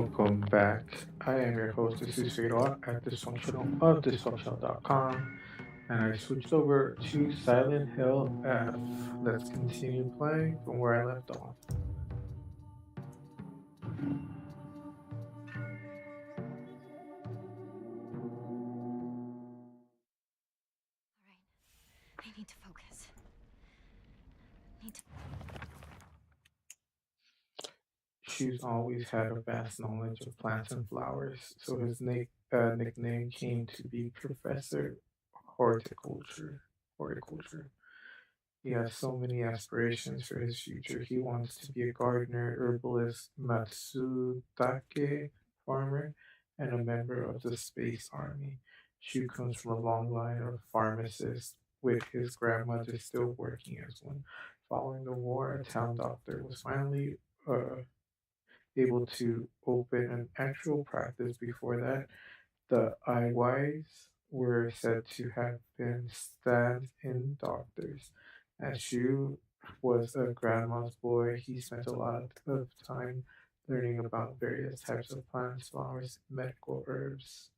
Welcome back. I am your host. This is Fedor at Dysfunctional of Dysfunctional.com, and I switched over to Silent Hill F. Let's continue playing from where I left off. All right. I need to focus. Need to. She's always had a vast knowledge of plants and flowers, so his nickname came to be Professor Horticulture. Horticulture. He has so many aspirations for his future. He wants to be a gardener, herbalist, Matsutake farmer, and a member of the Space Army. Shu comes from a long line of pharmacists, with his grandmother still working as one. Following the war, a town doctor was finally able to open an actual practice. Before that, the Iwais were said to have been stand-in doctors. As Shu was a grandma's boy, he spent a lot of time learning about various types of plants, flowers, medicinal herbs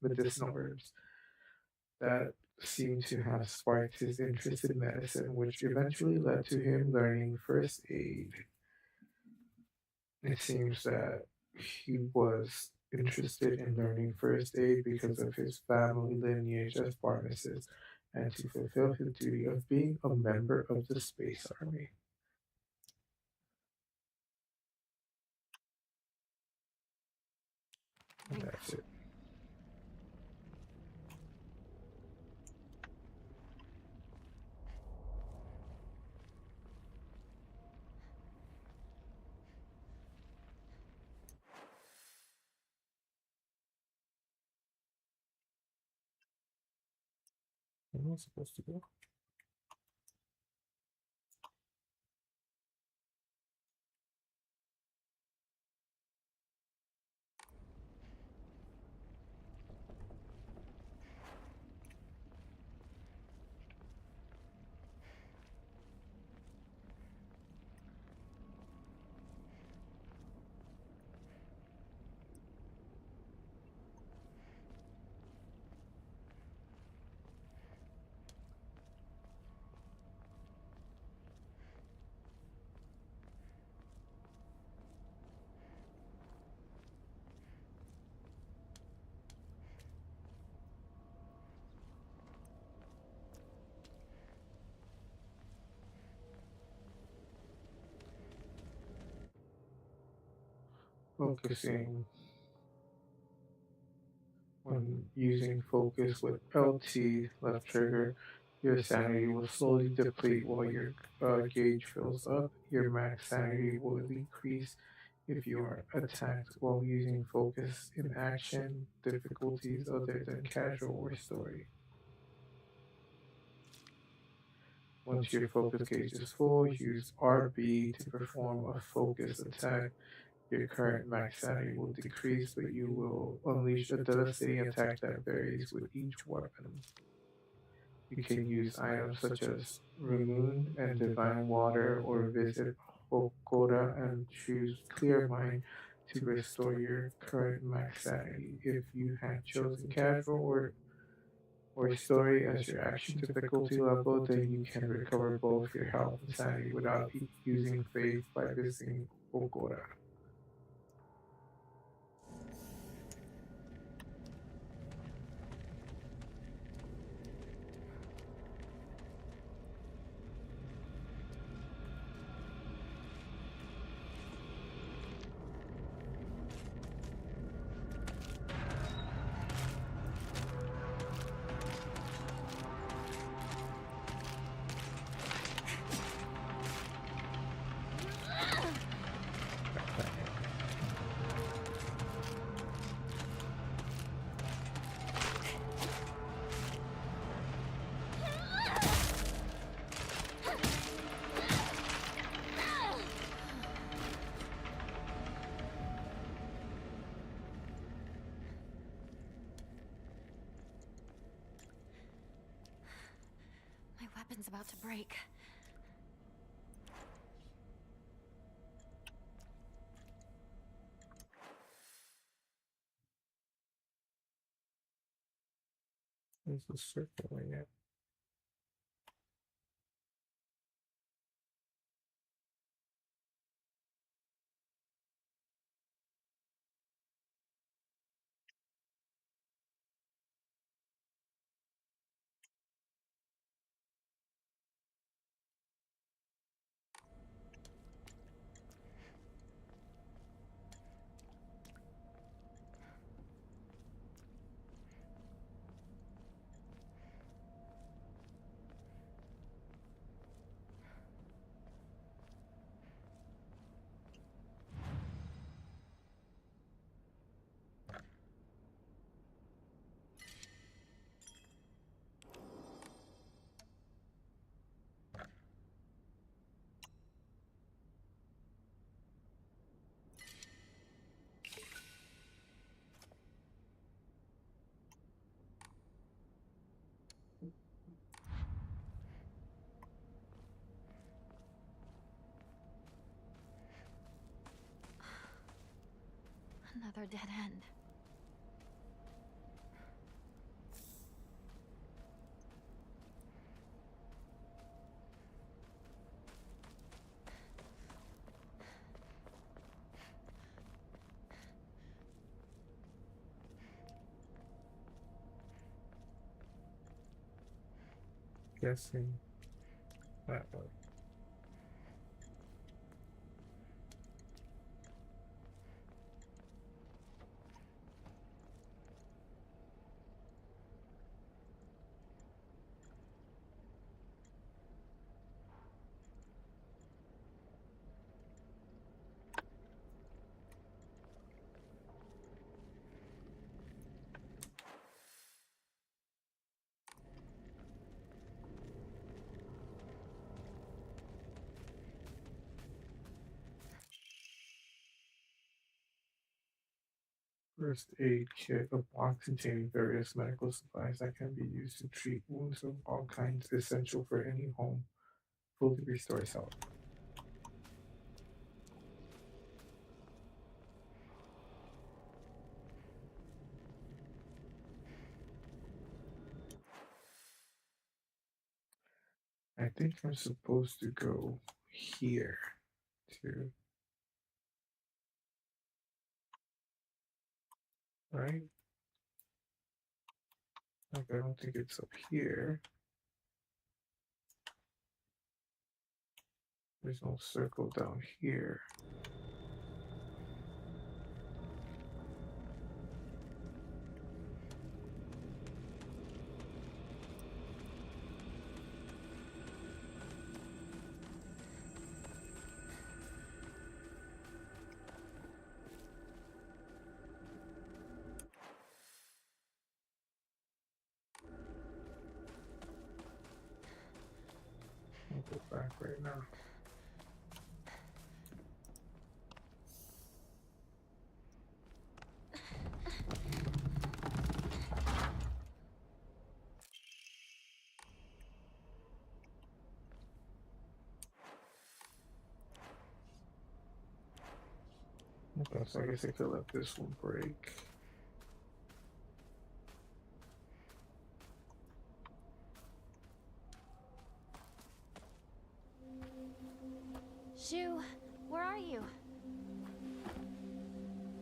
that seemed to have sparked his interest in medicine, which eventually led to him learning first aid. It seems that he was interested in learning first aid because of his family lineage as pharmacist and to fulfill his duty of being a member of the Space Army. And that's it. Where am I supposed to go? Focusing. When using focus with LT left trigger, your sanity will slowly deplete while your gauge fills up. Your max sanity will decrease if you are attacked while using focus in action difficulties other than casual or story. Once your focus gauge is full, use RB to perform a focus attack. Your current max sanity will decrease, but you will unleash a devastating attack that varies with each weapon. You can use items such as Rumoon and Divine Water, or visit Hokora and choose Clear Mind to restore your current max sanity. If you had chosen casual or story as your action difficulty level, then you can recover both your health and sanity without using faith by visiting Hokora. My weapon's about to break. There's a circle in it. Another dead end. Guessing that way. First aid kit, a box containing various medical supplies that can be used to treat wounds of all kinds, essential for any home. Fully restores health. I think I'm supposed to go here too. Right? Like, I don't think it's up here. There's no circle down here. I'll go back right now. Okay, so I guess I could let this one break. Shu, where are you?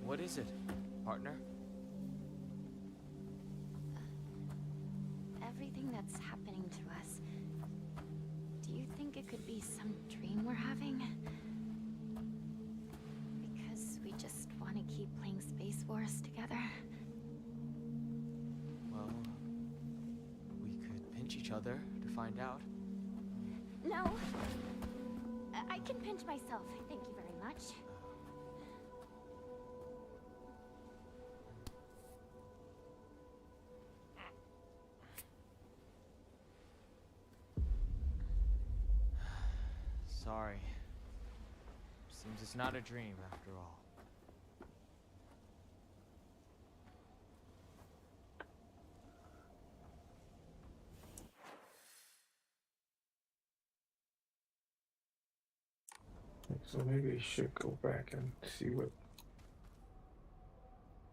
What is it, partner? Everything that's happening to us. Do you think it could be some dream we're having? Because we just want to keep playing Space Wars together? Well, we could pinch each other to find out. No. I can pinch myself. Thank you very much. Sorry. Seems it's not a dream after all. So maybe I should go back and see what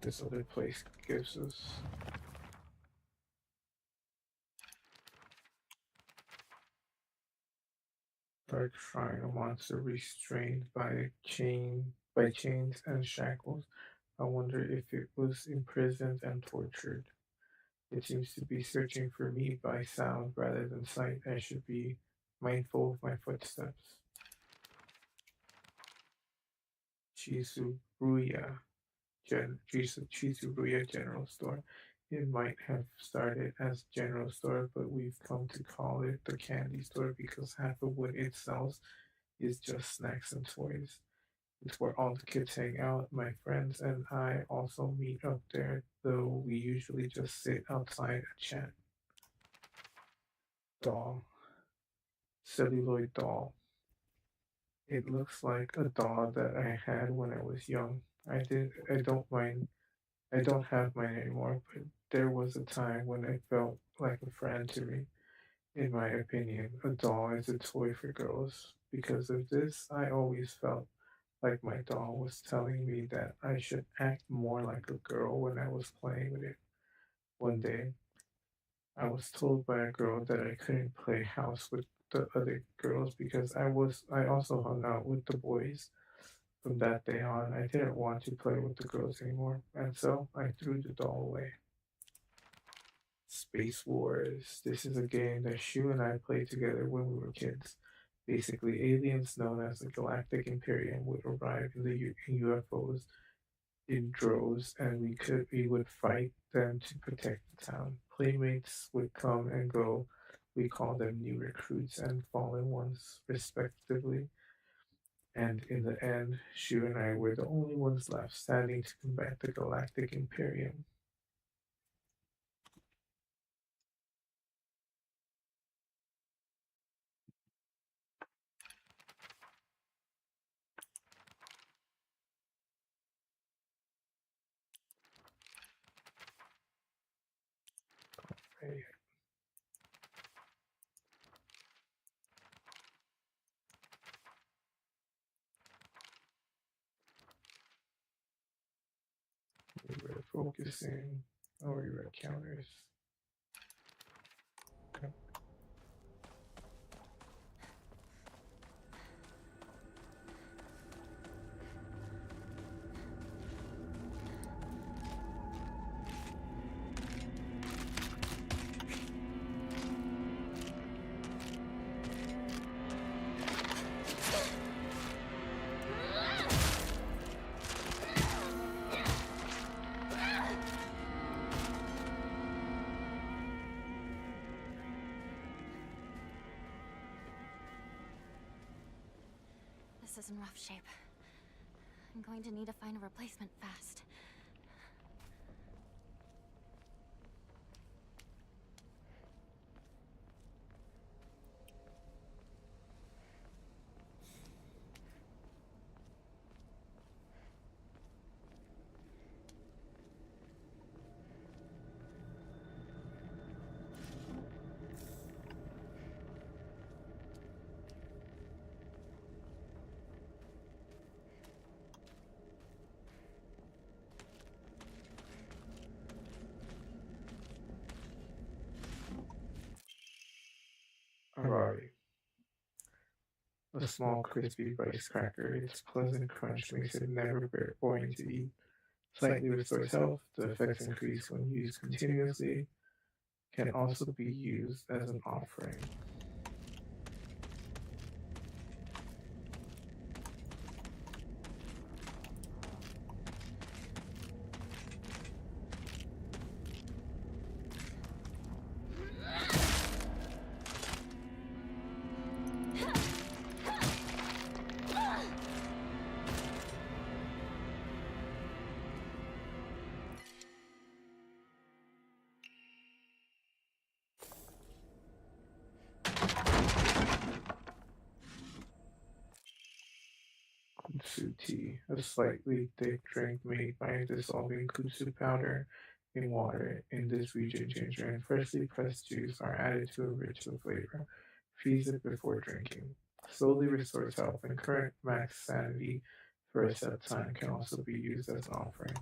this other place gives us. Dark shrine, a monster restrained by chains and shackles. I wonder if it was imprisoned and tortured. It seems to be searching for me by sound rather than sight. I should be mindful of my footsteps. Chizuruya Chizuruya General Store. It might have started as general store, but we've come to call it the candy store because half of what it sells is just snacks and toys. It's where all the kids hang out. My friends and I also meet up there, though we usually just sit outside and chat. Doll. Celluloid doll. It looks like a doll that I had when I was young. I don't have mine anymore, but there was a time when it felt like a friend to me. In my opinion, a doll is a toy for girls. Because of this, I always felt like my doll was telling me that I should act more like a girl when I was playing with it. One day, I was told by a girl that I couldn't play house with the other girls because I also hung out with the boys. From that day on, I didn't want to play with the girls anymore, and so I threw the doll away. Space Wars. This is a game that Shu and I played together when we were kids. Basically, aliens known as the Galactic Imperium would arrive in UFOs in droves, and we would fight them to protect the town. Playmates would come and go. We call them new recruits and fallen ones, respectively. And in the end, Shu and I were the only ones left standing to combat the Galactic Imperium. Right. We were focusing. Oh, we were counters. Okay. This is in rough shape. I'm going to need to find a replacement fast. Arari. A small crispy rice cracker. Its pleasant crunch makes it never boring to eat. Slightly restores health. The effects increase when used continuously. Can also be used as an offering. Kutsu tea, a slightly thick drink made by dissolving kutsu powder in water. In this region, ginger and freshly pressed juice are added to enrich the flavor. Freeze it before drinking. Slowly restores health, and current max sanity for a set time can also be used as an offering.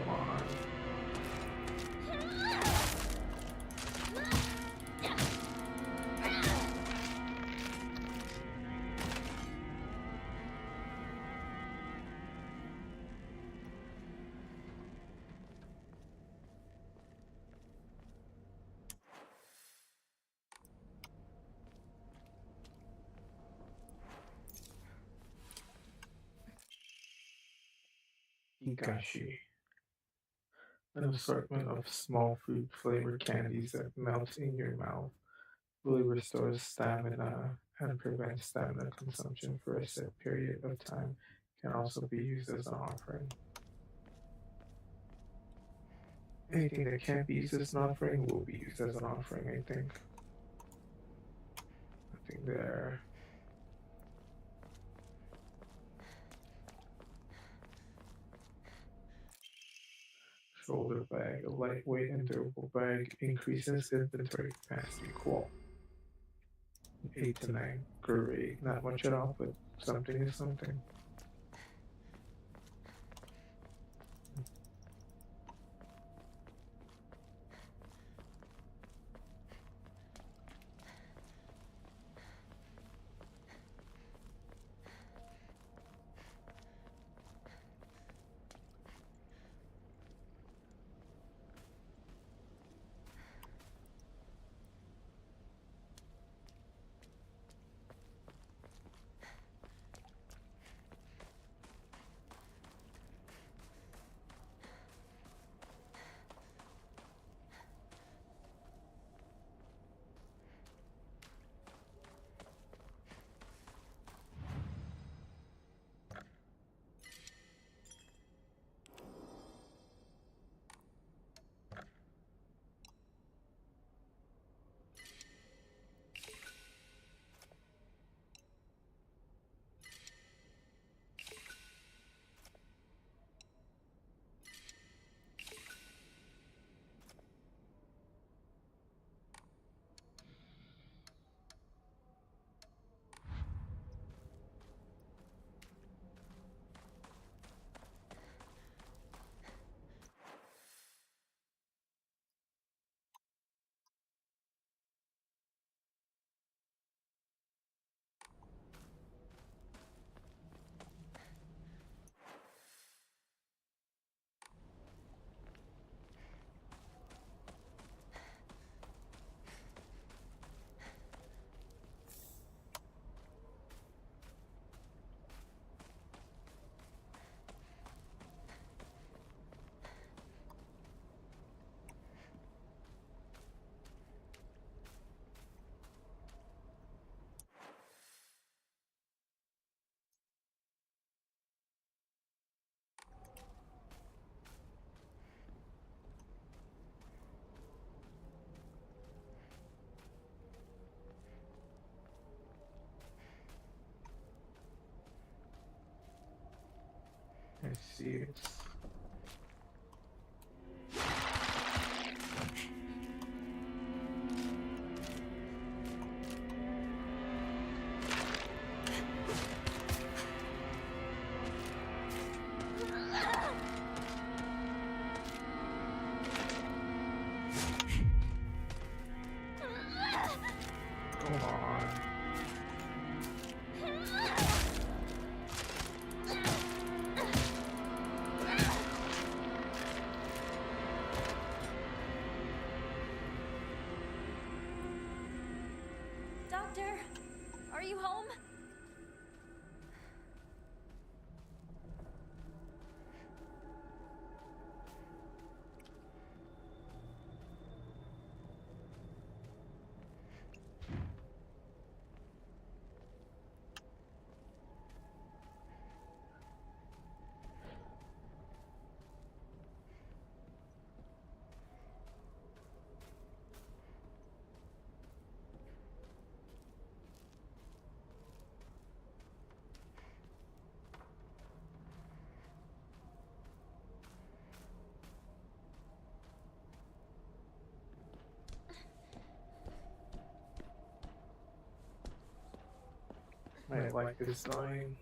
Come on. Higashi. An assortment of small fruit flavored candies that melt in your mouth, fully restores stamina and prevents stamina consumption for a set period of time, can also be used as an offering. Anything that can't be used as an offering will be used as an offering, I think. Nothing there. Shoulder bag, a lightweight and durable bag, increases inventory capacity. Cool. 8 to 9. Great. Not much at all, but something is something. I see it. Come on. Doctor, are you home? I like this line.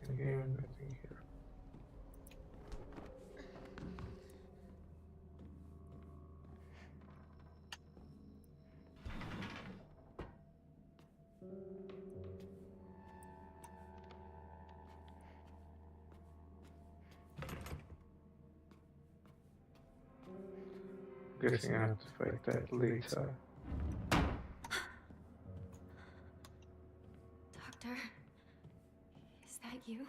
Nothing here, nothing here. Guessing I have to fight that later. Doctor, is that you?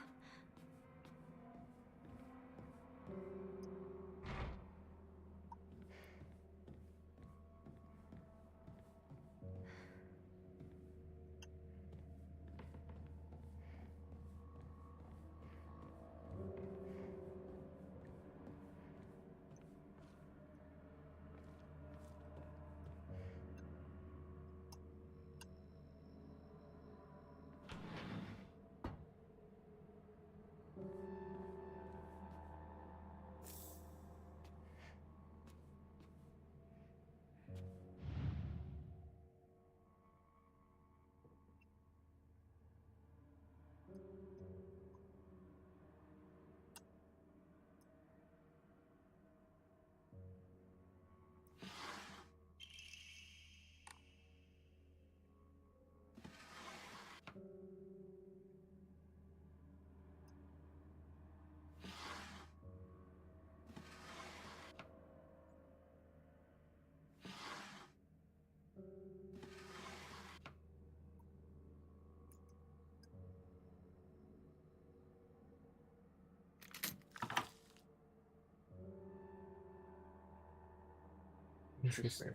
Interesting.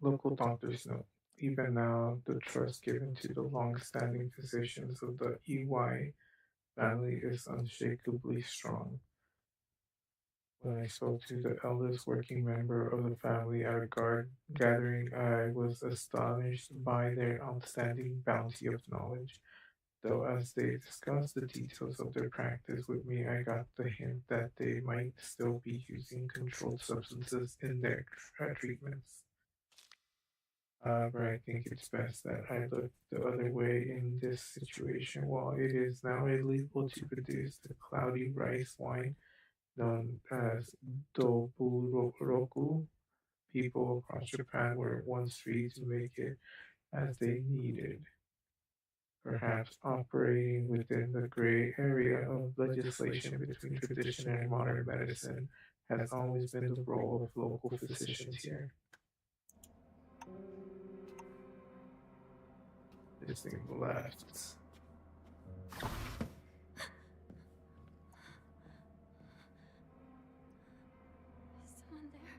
Local doctors know. Even now, the trust given to the long-standing physicians of the EY family is unshakably strong. When I spoke to the eldest working member of the family at a guard gathering, I was astonished by their outstanding bounty of knowledge. Though, as they discussed the details of their practice with me, I got the hint that they might still be using controlled substances in their treatments. However, I think it's best that I look the other way in this situation. While it is now illegal to produce the cloudy rice wine known as Doburoku, people across Japan were once free to make it as they needed. Perhaps operating within the gray area of legislation between tradition and modern medicine has always been the role of local physicians here. This thing left. Is someone there?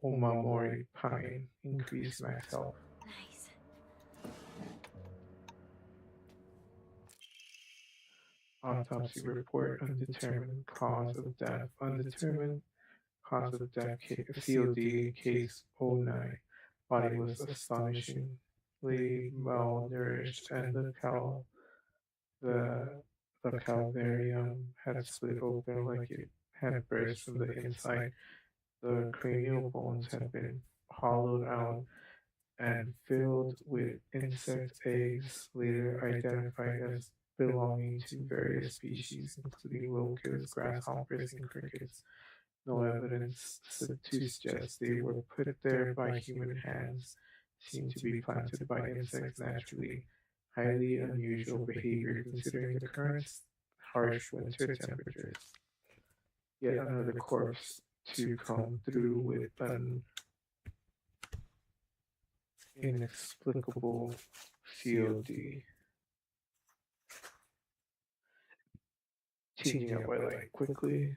Omamori pine increase max health. Nice. Autopsy report undetermined cause of death. Undetermined cause of death COD case '09. Body was astonishingly malnourished and the the calvarium had split open like it had burst from the inside. The cranial bones had been hollowed out and filled with insect eggs, later identified as belonging to various species, including locusts, grasshoppers, and crickets. No evidence to suggest they were put there by human hands. Seem to be planted by insects naturally. Highly unusual behavior considering the current harsh winter temperatures. Yet another corpse to come through with an inexplicable COD. Changing up by light quickly.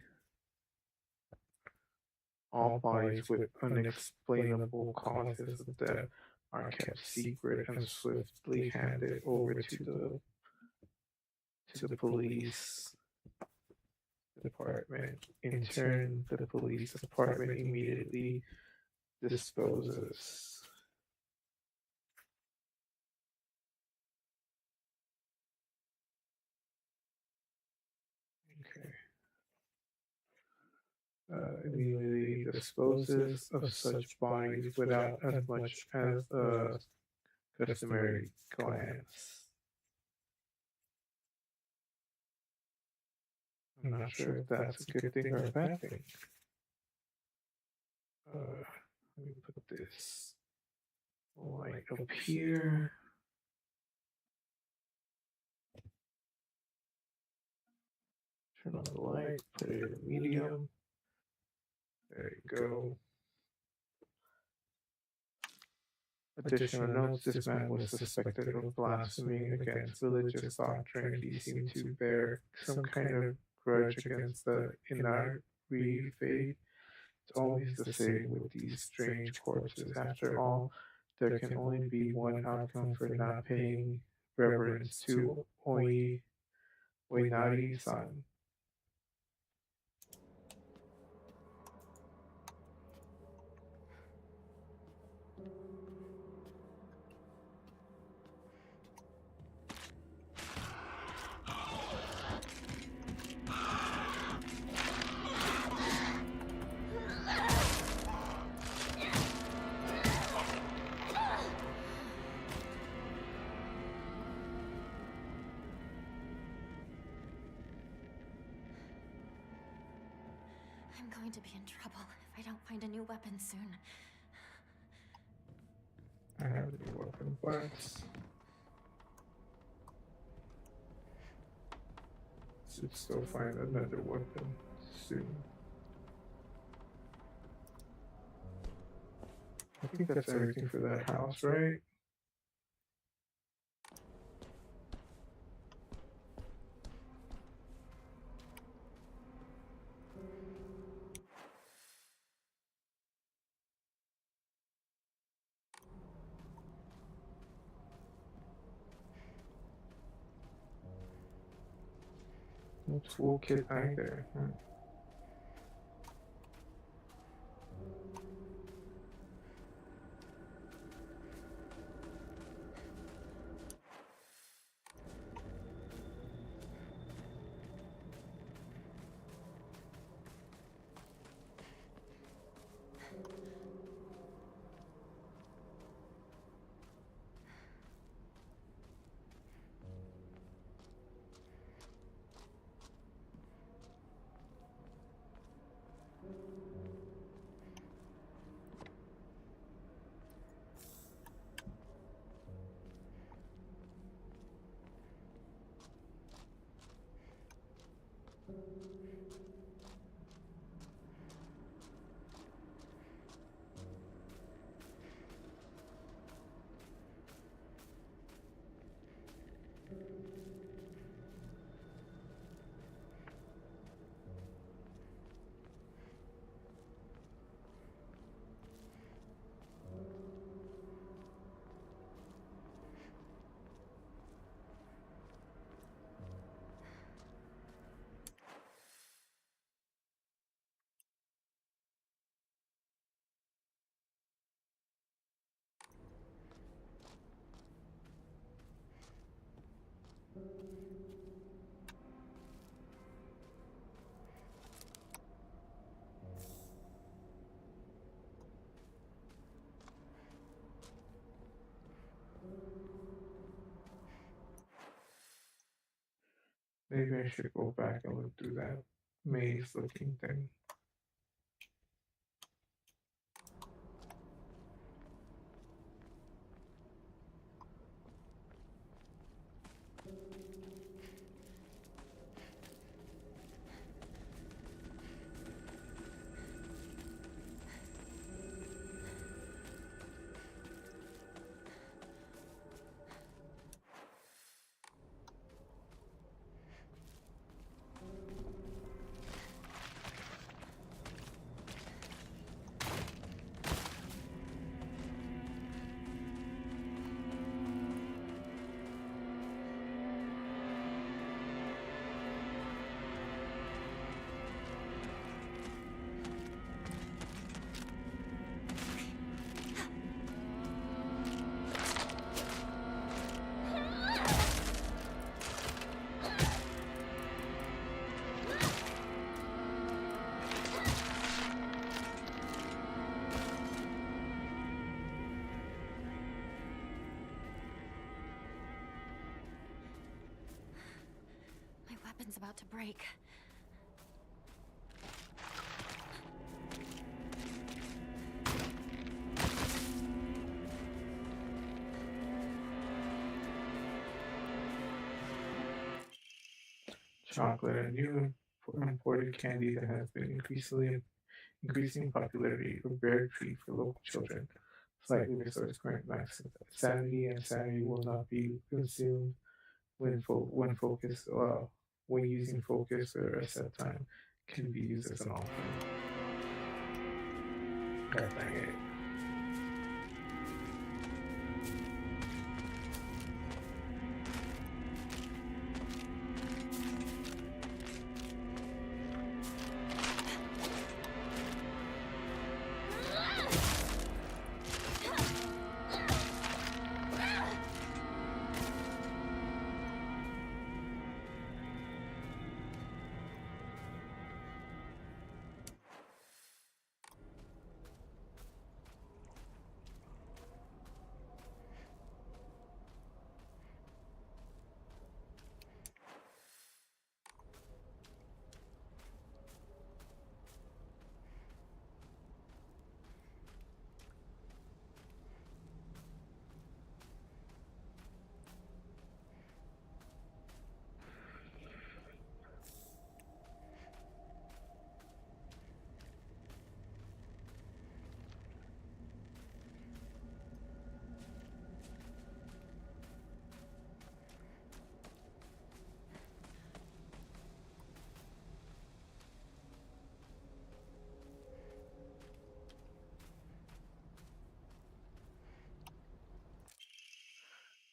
All bodies with unexplainable causes of death are kept secret and swiftly handed over to the police department. In turn, the police department immediately disposes. Okay. Immediately disposes of such bodies without as much as a customary glance. I'm not sure if that's a good thing or a bad thing. Let me put this light up here. Turn on the light, put it in medium. There you go. Additional notes, this man was suspected of blaspheming against religious doctrine. He seemed to bear some kind of grudge against the Inari faith. It's always the same with these strange corpses. After all, there can only be one outcome for not paying reverence to Oinari-san. I'm going to be in trouble if I don't find a new weapon soon. I have a new weapon, but should still find another weapon soon. I think that's everything for that house, right? No toolkit either. Maybe I should go back and look through that maze looking thing. weapon's about to break. Chocolate, a new imported candy that has been increasing popularity, a rare treat for local children, slightly restores current max sanity, and sanity will not be consumed when focus when using focus or reset time can be used as an offering. God dang it.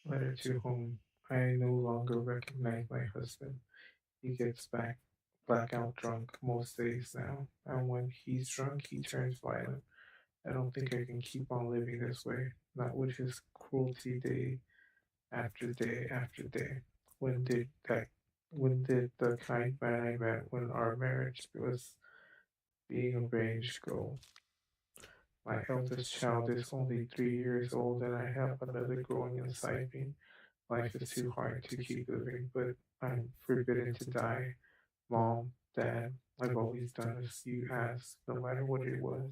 Letter to home. I no longer recognize my husband. He gets blackout drunk most days now, and when he's drunk, he turns violent. I don't think I can keep on living this way, not with his cruelty day after day after day. When did that? When did the kind man I met when our marriage was being arranged go? My eldest child is only 3 years old, and I have another growing inside me. Life is too hard to keep living, but I'm forbidden to die. Mom, Dad, I've always done as you asked, no matter what it was.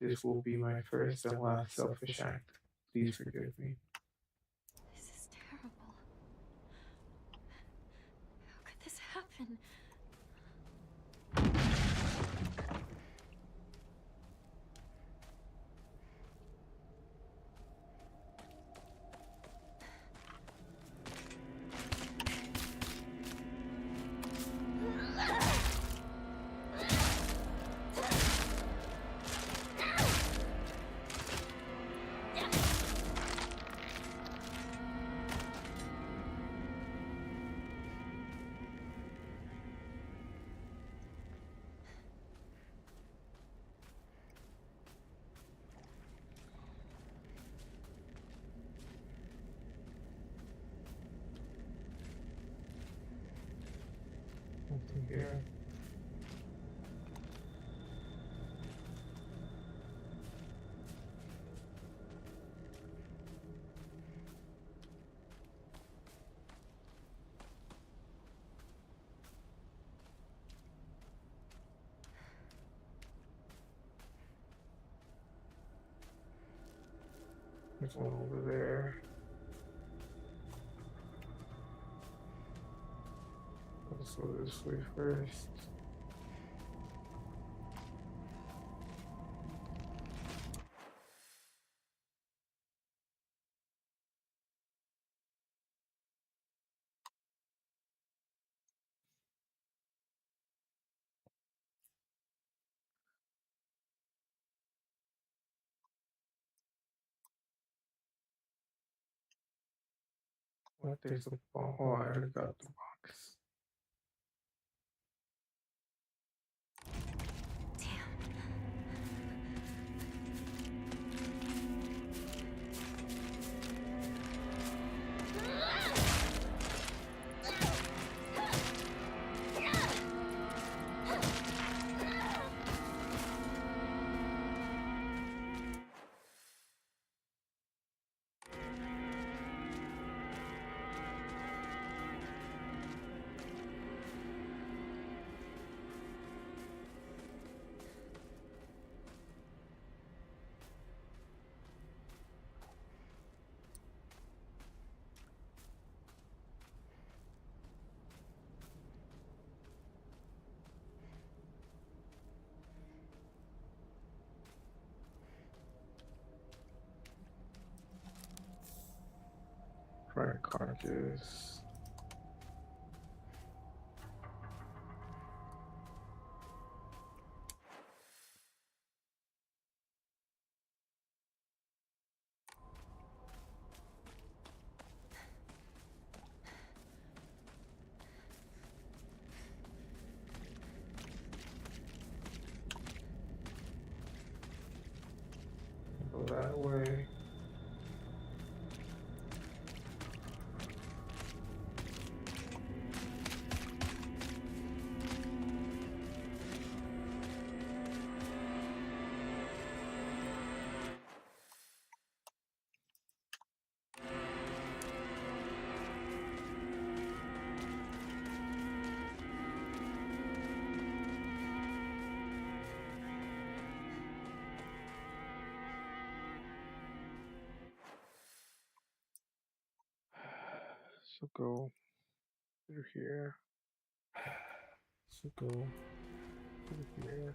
This will be my first and last selfish act. Please forgive me. This is terrible. How could this happen? Nothing here. There's one over there. Let's go this way first. What? There's a ball. Oh, I already got the box. Damn. carcass. Go that way. So go through here. So go through here.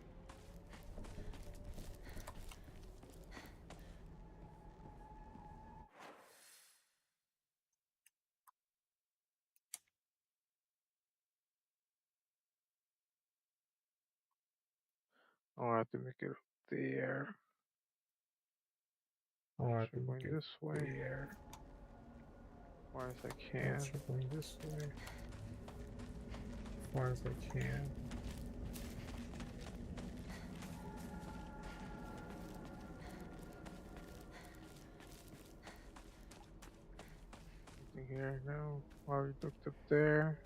I'll have to make it up there. I'll have to go this way. There. As far as I can. Going this way. As far as I can. Nothing here, no. Already looked up there.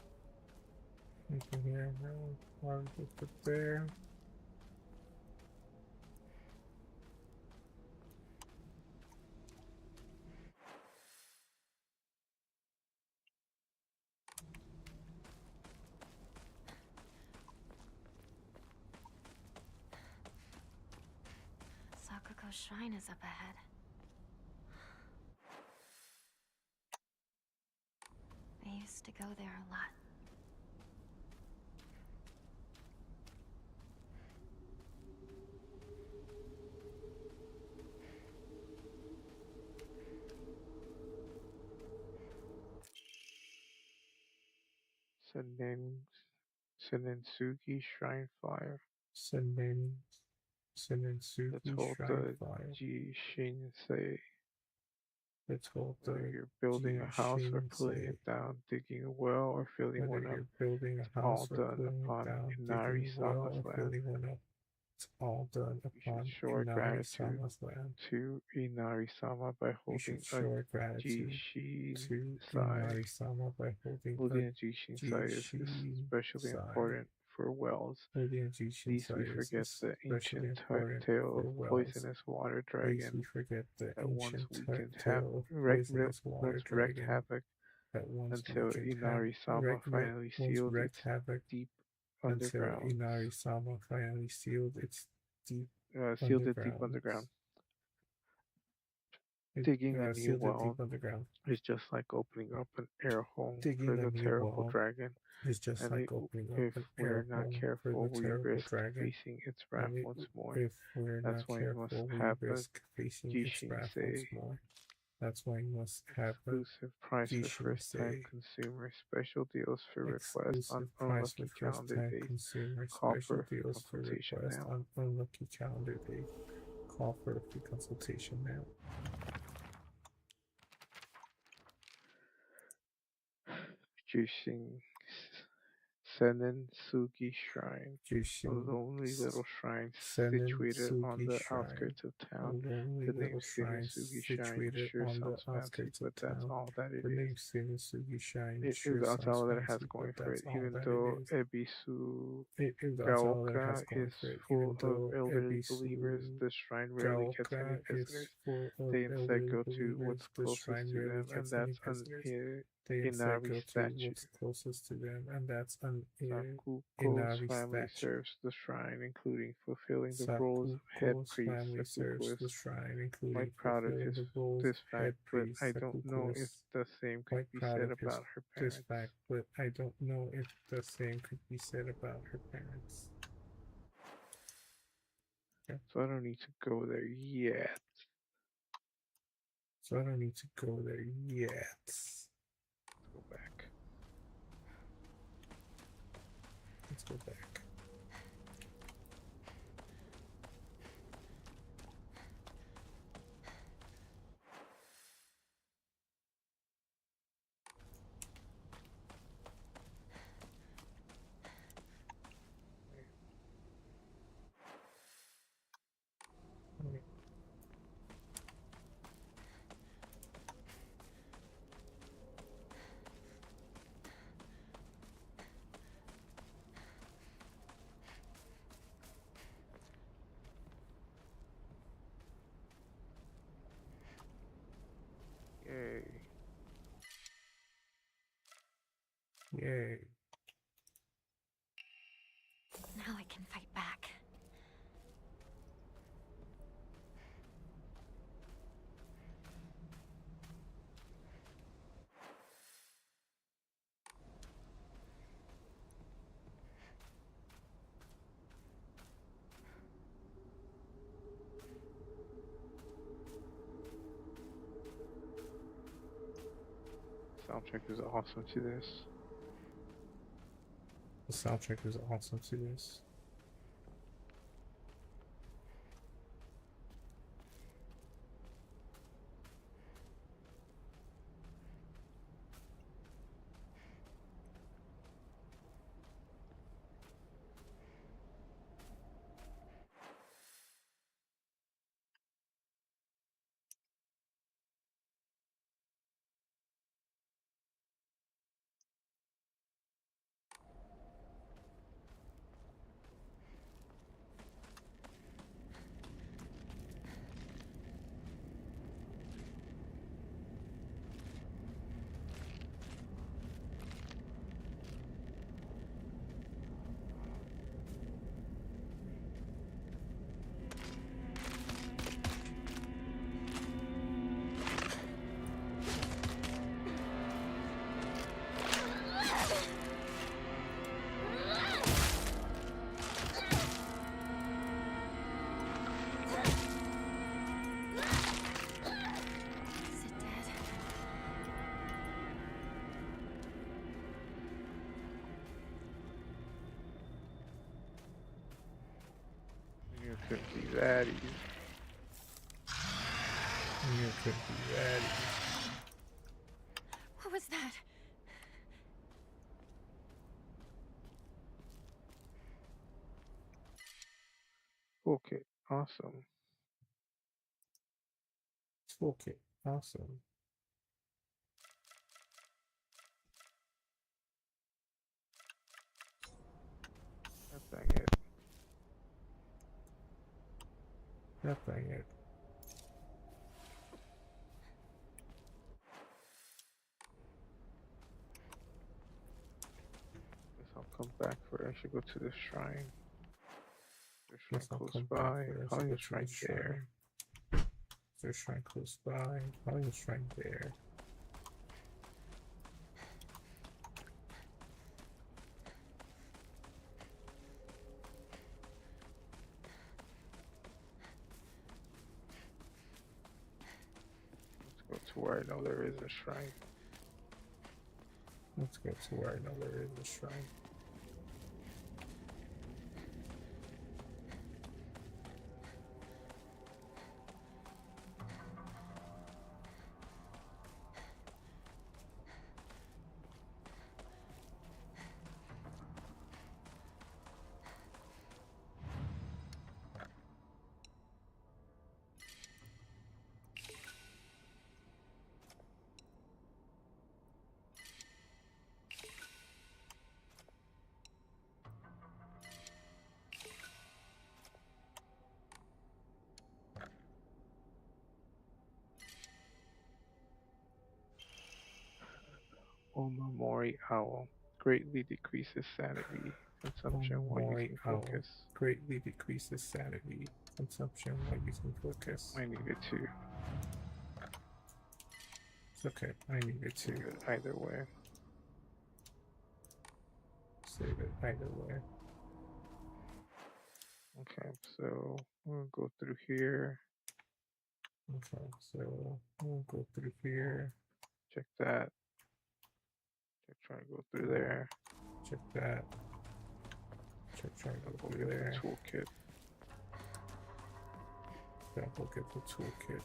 Nothing here, no. Already looked up there. Sakuko's shrine is up ahead. I used to go there a lot. Senensuke Shrine Fire. Senensuke Told Shrine the Fire. Jishinsei. It's called whether you're building a house or pulling it down, digging a well or filling one up. Building a All house or done pulling upon it down, Inari digging a well Sama's or land. filling one up. It's all done You upon should show our Inari gratitude Sama's land. to Inari Sama by You holding should a show our gratitude to Inari Jishinsai. Sama by holding Holding a a Jishinsai is especially Jishinsai. important for wells. Holding a Lest we Jishinsai forget is the especially ancient important tale for of wells. poisonous water Lest dragon we forget the that once ancient weakened tale of poisonous water wreaked dragon havoc that once until weakened Inari Sama finally sealed wreaked its havoc deep until underground. Inari Sama finally sealed its deep Sealed it deep underground. Digging a new well is just like opening up an air hole for the terrible dragon. It's just And like opening up if an we're air not hole for careful, the we terrible risk dragon. facing its wrath And once more. if we're That's not why you must careful, we have a risk facing its wrath once Jishinsei more. That's why you must have a exclusive price for first-time consumers, special deals for requests on unlucky calendar days. Call for a consultation now. On unlucky calendar day. Call for a free consultation now. Senensuke Shrine, a lonely little shrine situated on the outskirts of town. The name Senensuke Shrine sure sounds fancy, but that's all that it is. That's all that it has going for it, even though Ebisu Gaoka is full of elderly believers. The shrine rarely gets any visitors. They instead go to what's closest to them, and that's an Inari statue. Sakuko's family serves the shrine, including fulfilling the roles of head priest. Sakuko is quite proud of this fact, but I don't know if the same could be said about her parents. So I don't need to go there yet. go back. Yay. Yay. Now I can fight back. Soundtrack is awesome to this. The soundtrack is awesome to this. Is it dead? You couldn't be that easy. You could be ready. What was that? Okay, awesome. Okay, awesome. Dang it. That thing it. Guess I'll come back for it. I should go to the shrine. There's a Guess shrine I'll close come back by. for it. Probably Go the to shrine the there. There's a shrine close by. Probably a shrine there. Let's go to where I know there is a shrine. Let's go to where I know there is a shrine. Omamori Owl greatly decreases sanity consumption while Omamori using Owl focus. greatly decreases sanity consumption while using focus. I needed to. It's okay. I needed to Good either way. save it either way. Okay, so we'll go through here. Okay, so we'll go through here. Check that. Try to go through there. Check that. Trying to Go go get there. the toolkit. Gotta go get the toolkit.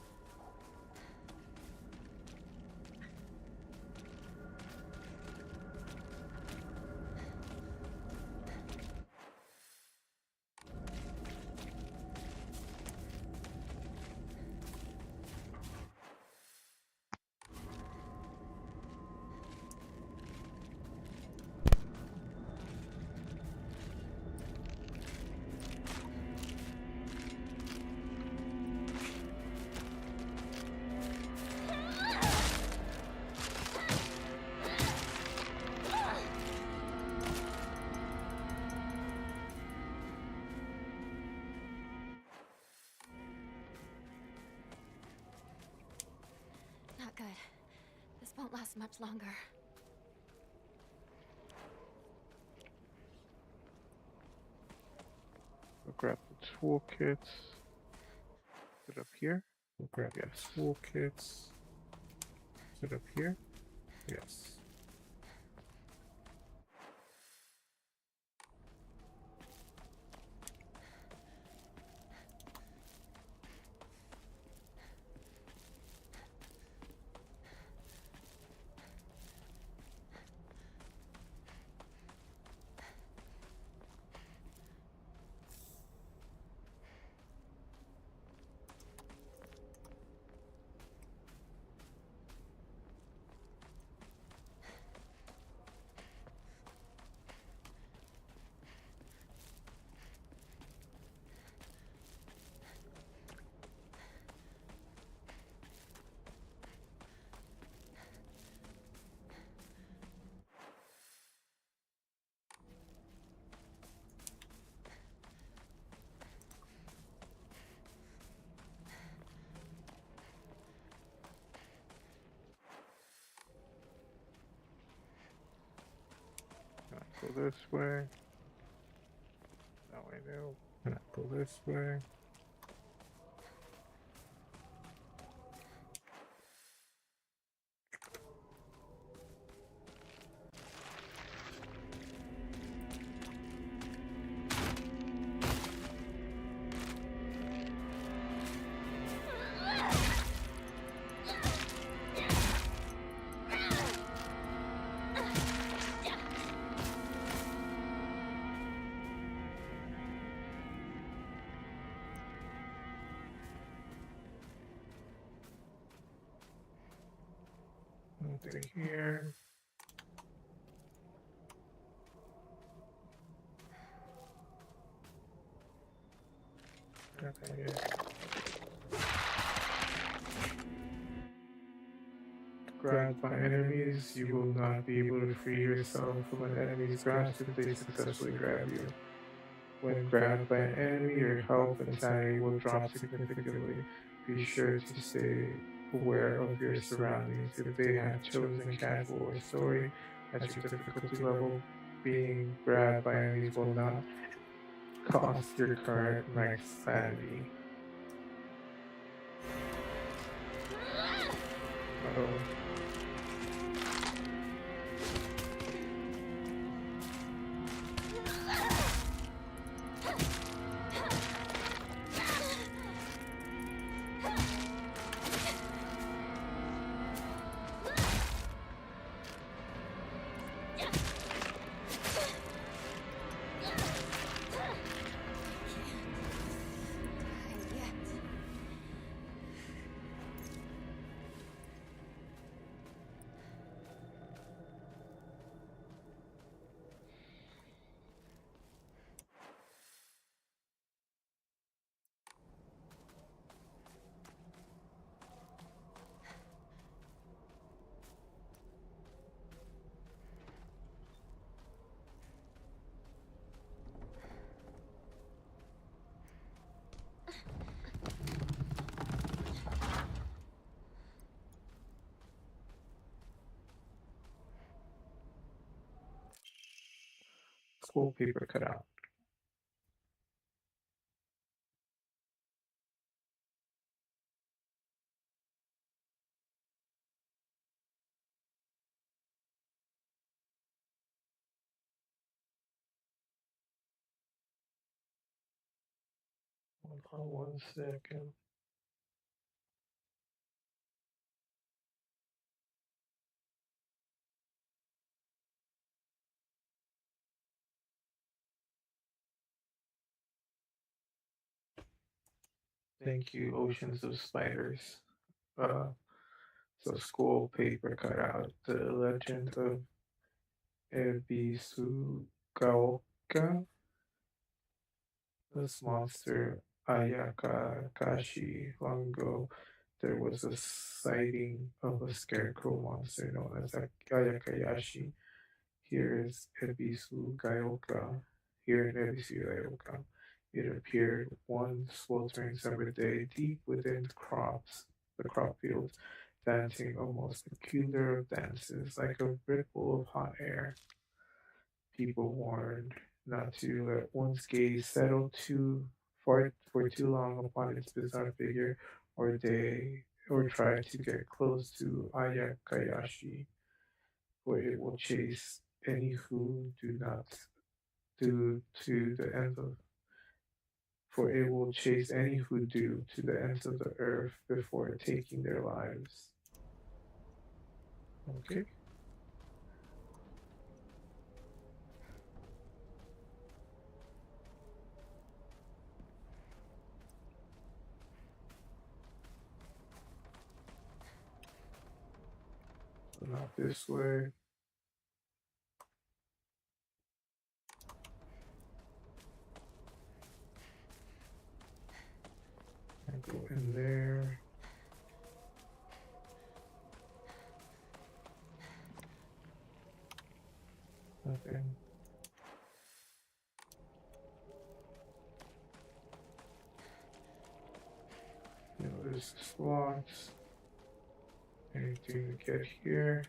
Not good. This won't last much longer. We'll grab the toolkits. Is it up here? We'll grab Yes. the toolkits. Is it up here? Yes. Go this way. Now I know. And I go this way. Nothing here. Nothing here. Grabbed by enemies, you will not be able to free yourself from an enemy's grasp if they successfully grab you. When grabbed by an enemy, your health and sanity will drop significantly. Be sure to stay aware of your surroundings. If they have chosen casual or story as your difficulty level, being grabbed by enemies will not cost your current max sanity. Uh-oh. School paper cutout. Hold on 1 second. Thank you, Oceans of Spiders. Uh, so school paper cut out the legend of Ebisugaoka, this monster Ayakakashi. Long ago, there was a sighting of a scarecrow monster known as Ayakayashi. Here is Ebisugaoka. Here in Ebisugaoka, it appeared one sweltering summer day deep within the crop fields, dancing almost peculiar of dances, like a ripple of hot air. People warned not to let one's gaze settle too for too long upon its bizarre figure, or try to get close to Ayakayashi, for it will chase any who do not do to the ends of for it will chase any who do to the ends of the earth before taking their lives. Okay. Not this way. I go in there. Nothing. There's slots. Anything to get here?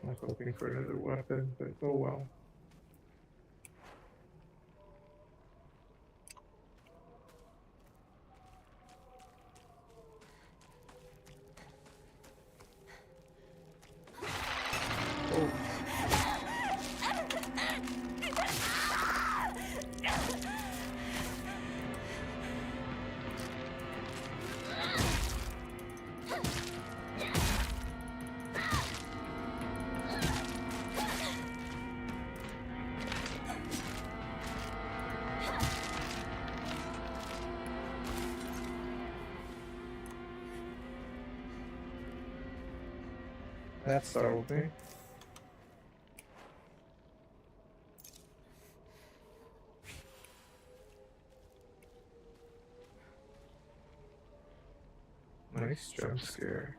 I'm hoping for another weapon, but oh well. Oh. That startled me. Nice jump scare.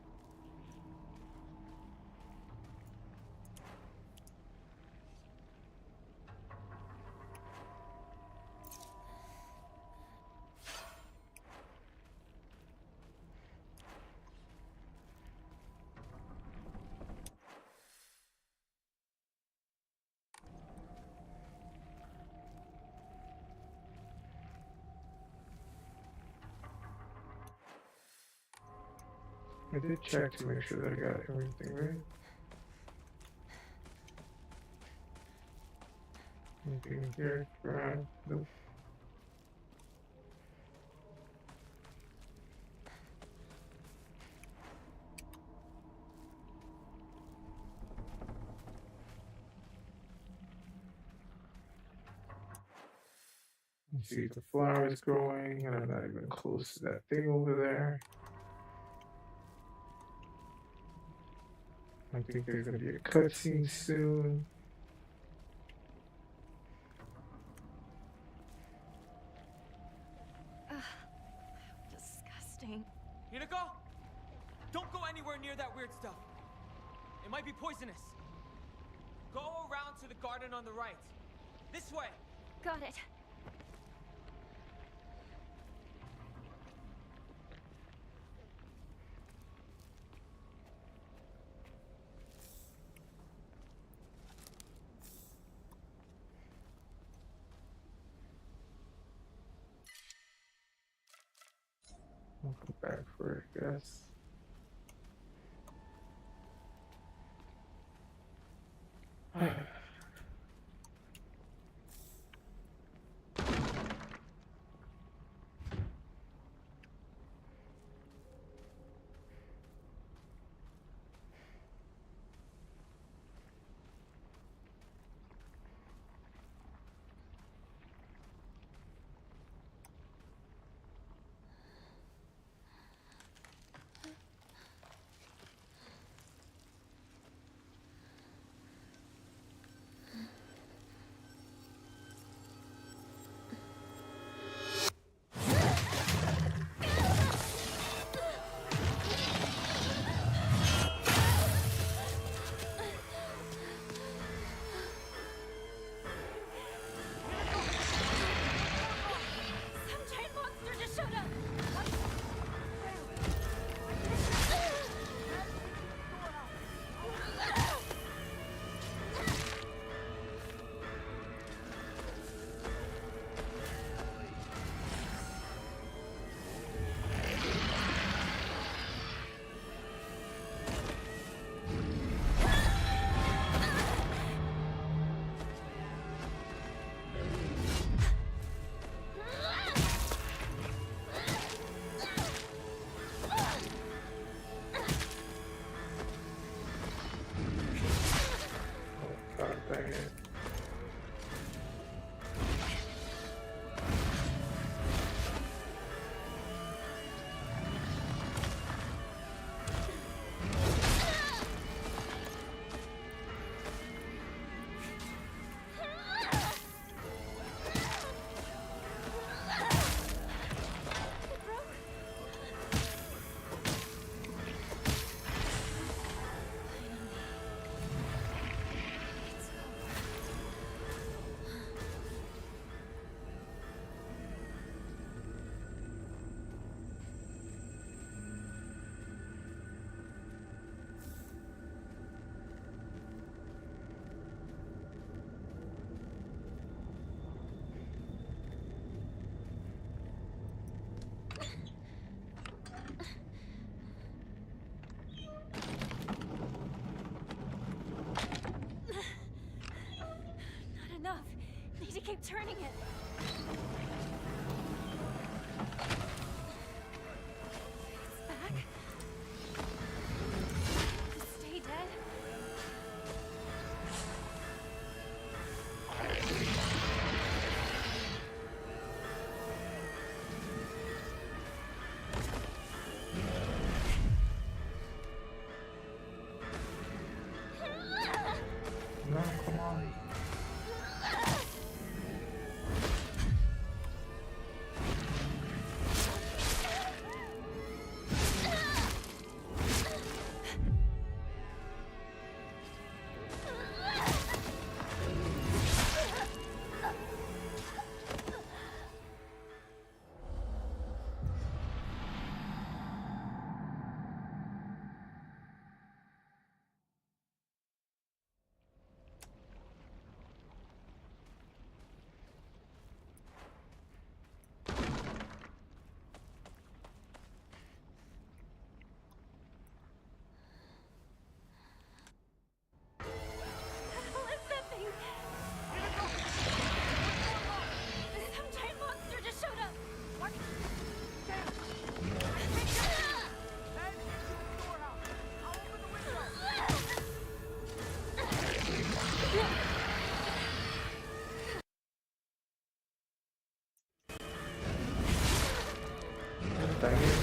I did check to make sure that I got everything right. Anything here? Grab. Nope. You see the flowers growing, and I'm not even close to that thing over there. I think there's gonna be a cutscene soon. Disgusting. Hinako! Don't go anywhere near that weird stuff. It might be poisonous. Go around to the garden on the right. This way. Got it. I'll go back for it, I guess. turning it. It's back. Stay dead. No, come on. What is that thing? Some giant monster just showed up. What? Sam! Head to the storehouse. I'll open the window. Dang it.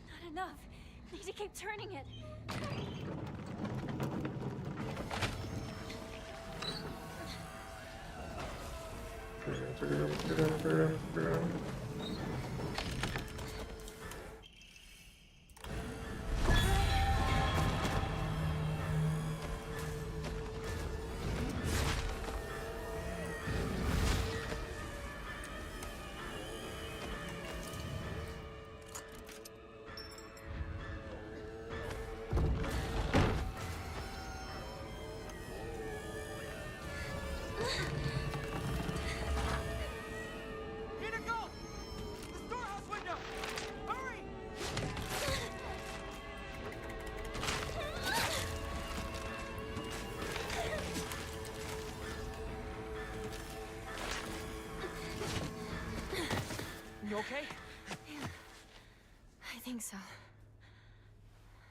Not enough. Need to keep turning it. Here to go! The storehouse window! Hurry! You okay? I think so.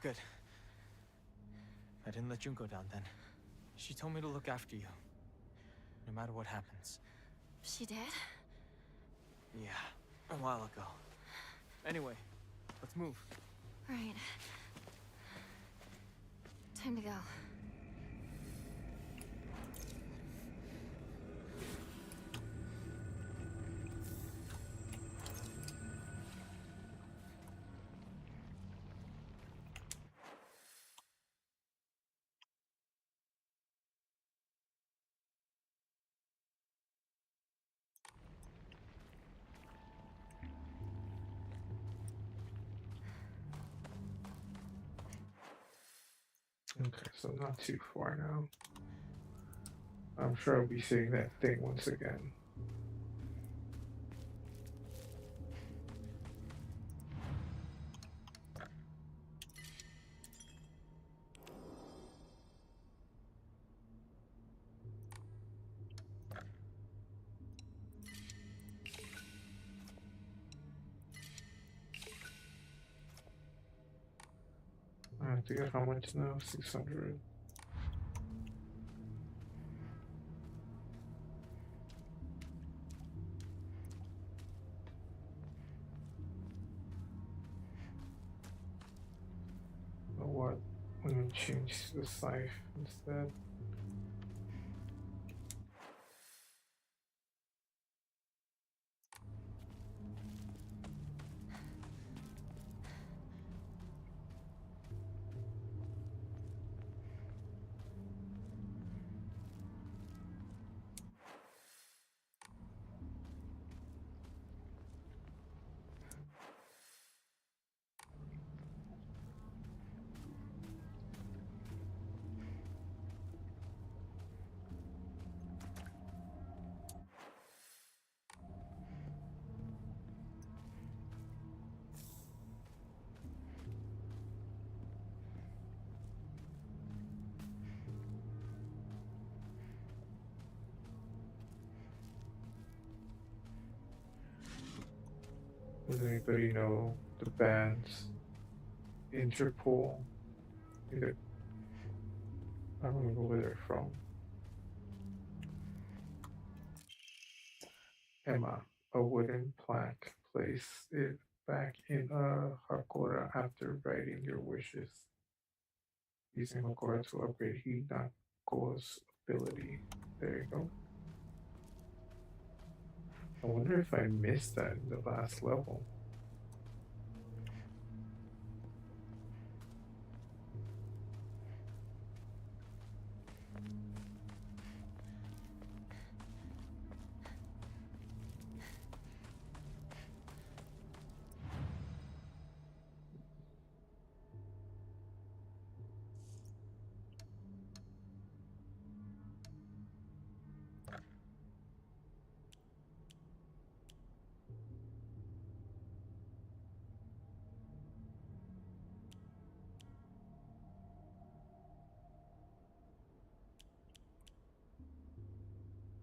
Good. I didn't let Junko down then. She told me to look after you. No matter what happens. She did? Yeah, a while ago. Anyway, let's move. Right. Time to go. Okay, so not too far now. I'm sure I'll be seeing that thing once again. have to get how much now? 600. Or what? I'm gonna change the scythe instead. Does anybody know the band's Interpol? Either, I don't remember where they're from. Emma, a wooden plaque. Place it back in Hakora after writing your wishes. Using Hakora to upgrade Hinako's ability. There you go. I wonder if I missed that in the last level.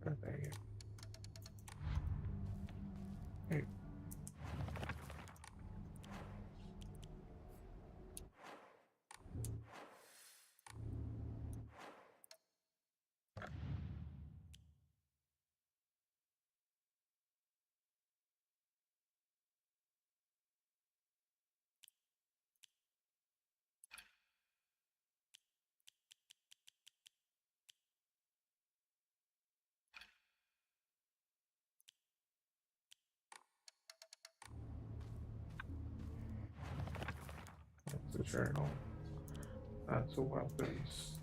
Oh, dang it. Hey. That's a journal. That's a weapons.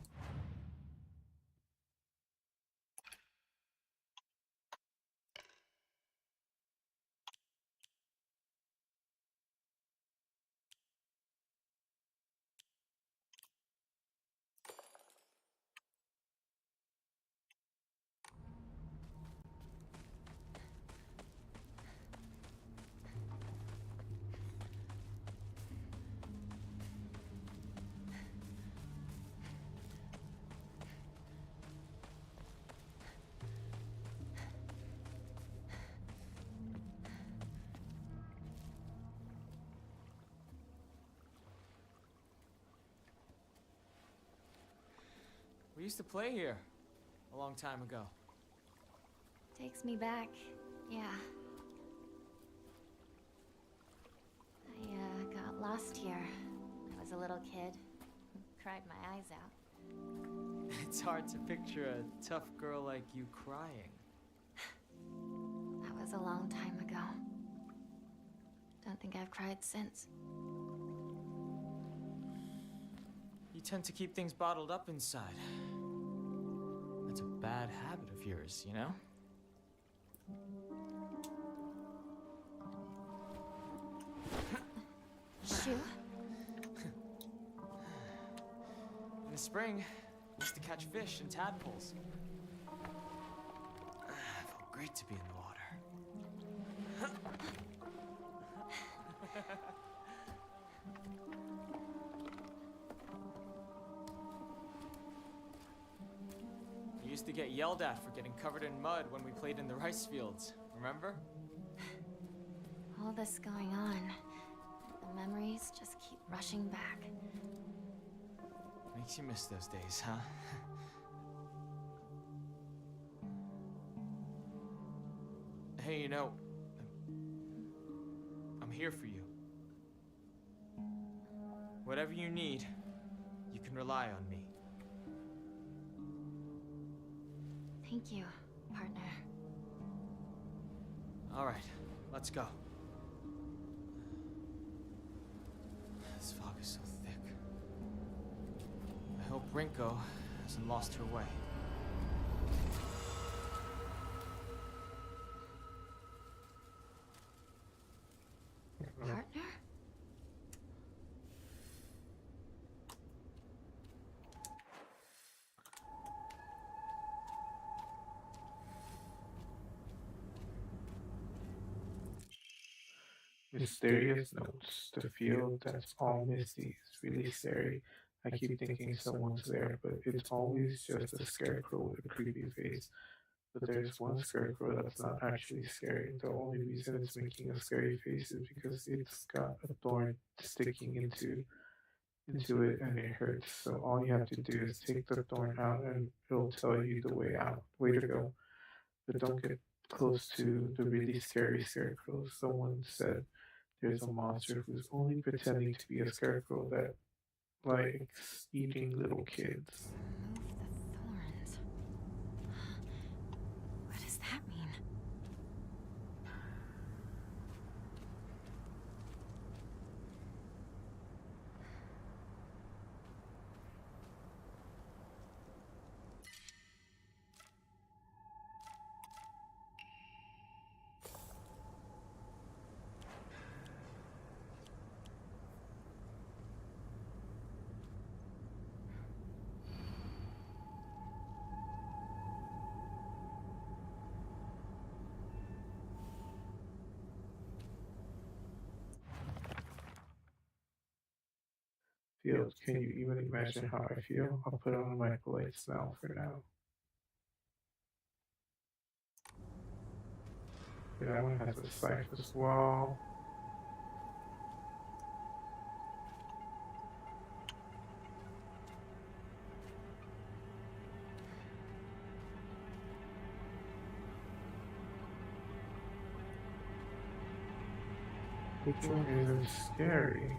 We used to play here a long time ago. Takes me back, yeah. I got lost here. I was a little kid. Cried my eyes out. It's hard to picture a tough girl like you crying. That was a long time ago. Don't think I've cried since. You tend to keep things bottled up inside. That's a bad habit of yours, you know? Shoe? In the spring, we used to catch fish and tadpoles. Felt great to be in the water. We used to get yelled at for getting covered in mud when we played in the rice fields, remember? All this going on. The memories just keep rushing back. Makes you miss those days, huh? Hey, you know, I'm here for you. Whatever you need, you can rely on me. Thank you, partner. All right, let's go. This fog is so thick. I hope Rinko hasn't lost her way. Partner? Mysterious notes. The field that's all misty is really scary. I keep thinking someone's there, but it's always just a scarecrow with a creepy face. But there's one scarecrow that's not actually scary. The only reason it's making a scary face is because it's got a thorn sticking into it and it hurts. So all you have to do is take the thorn out and it'll tell you the way out, way to go. But don't get close to the really scary scarecrows. Someone said there's a monster who's only pretending to be a scarecrow that likes eating little kids. Remove the thorns. What does that mean? Field, can you even imagine how I feel? I'll put on my polite smile for now. That one has a cypress wall. Which one isn't scary?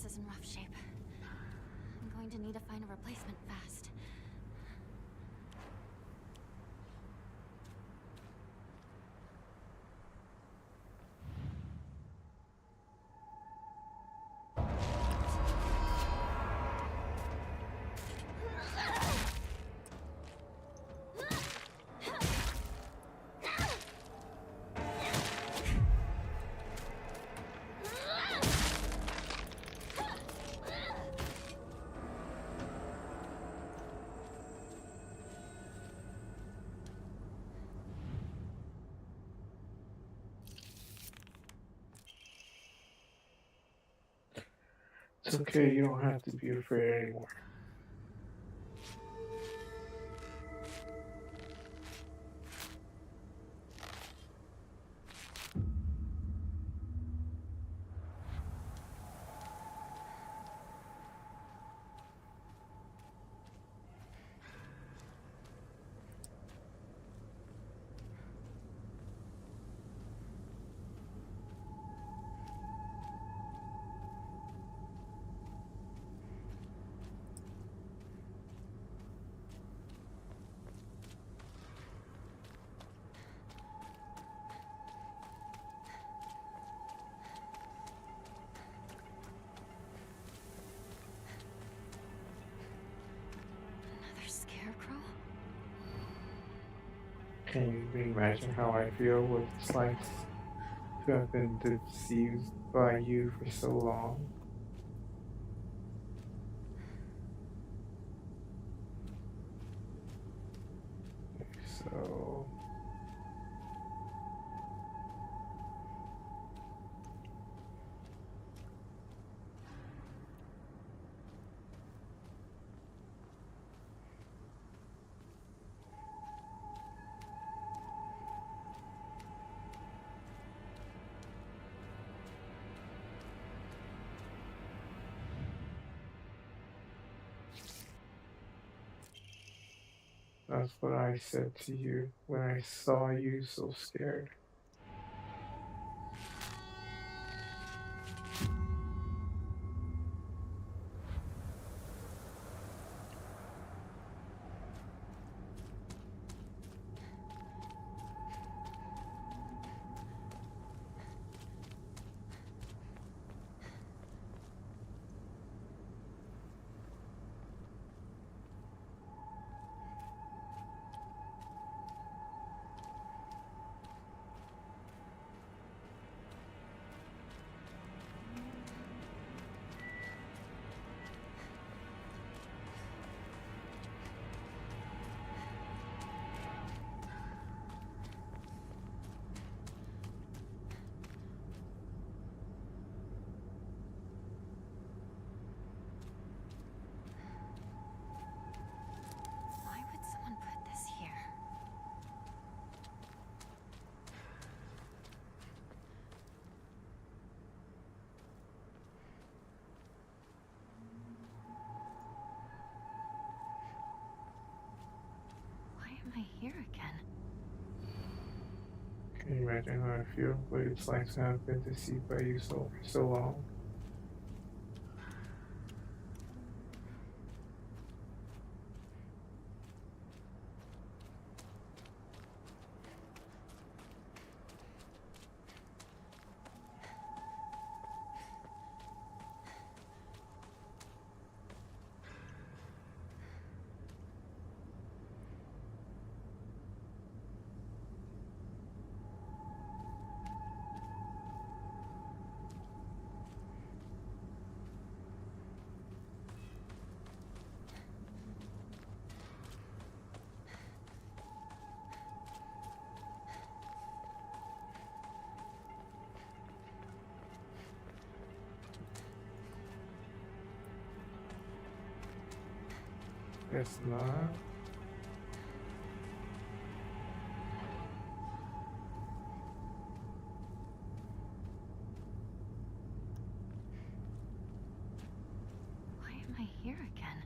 This is in rough shape. I'm going to need to find a replacement fast. It's okay, you don't have to be afraid anymore. Another scarecrow? Can you imagine how I feel what it's like to have been deceived by you for so long? So, that's what I said to you when I saw you so scared. Why would someone put this here? Why am I here again? Can you imagine how I feel what it's like to have been deceived by you for so long? Guess not. Why am I here again?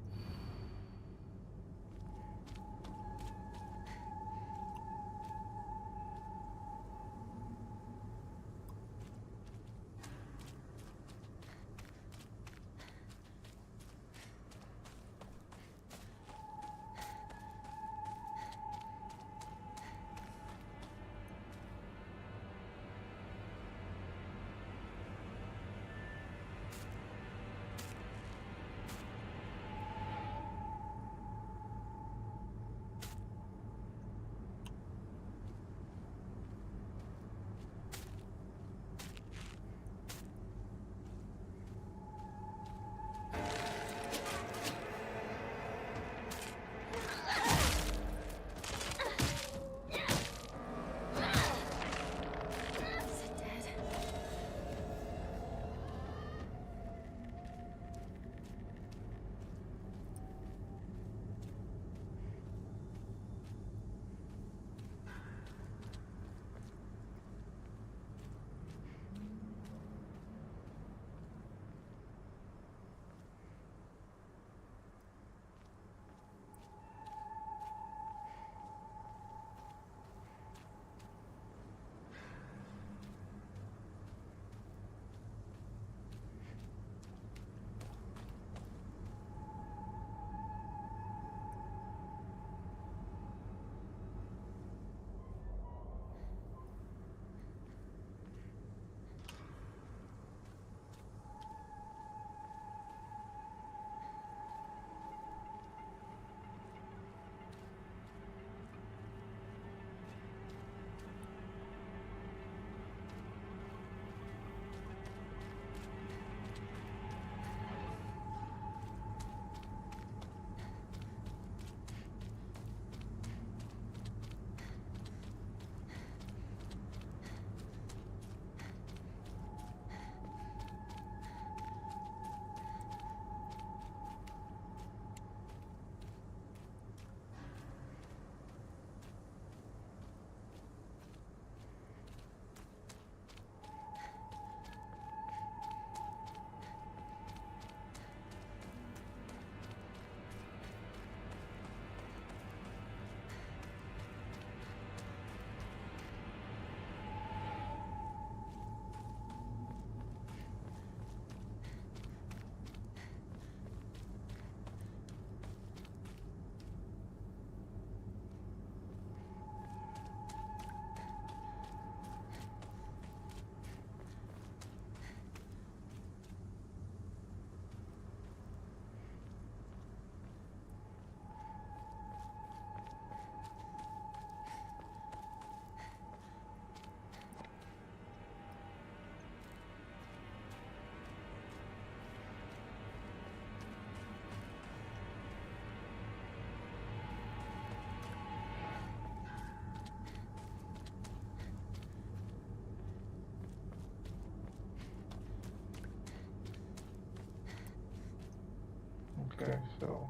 Okay, so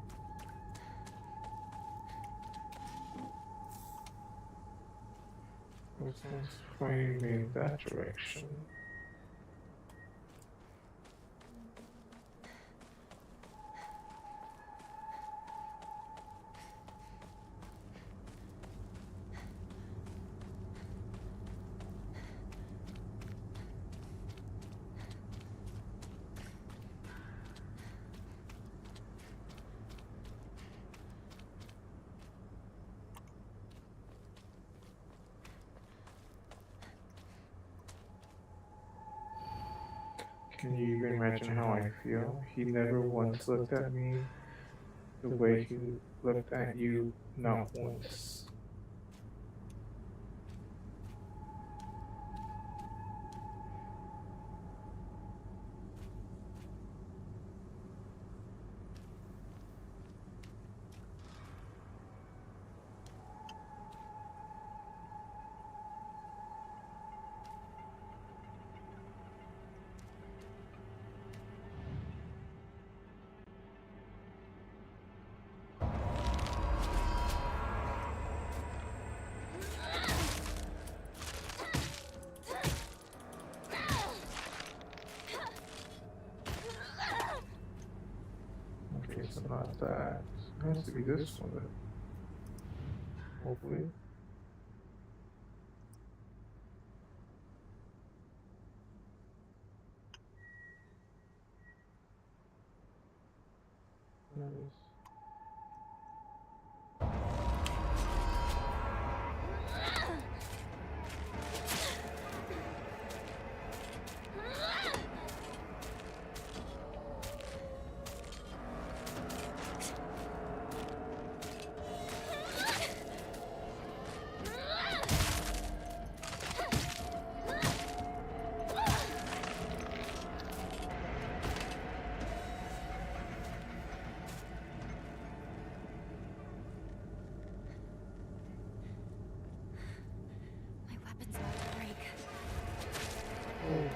this one's pointing me in that direction. Can you even imagine how I feel? He never once looked at me the way he looked at you, not once. Okay, so not that. It has to be this one then. Hopefully. Nice. My weapon's about to break. Oh.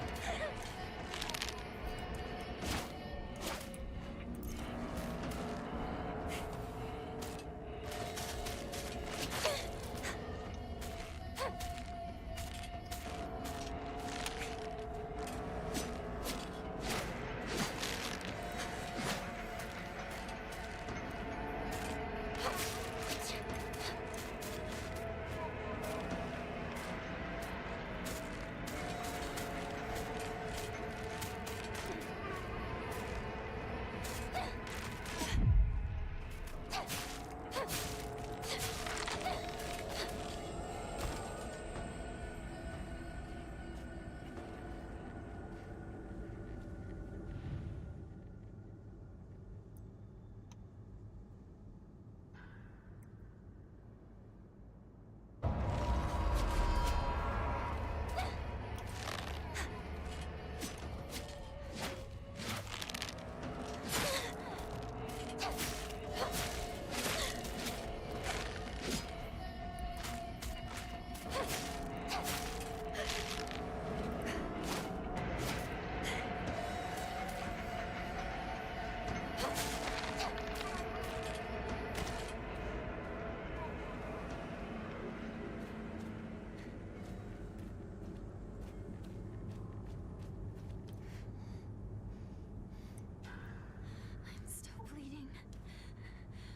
I'm still bleeding.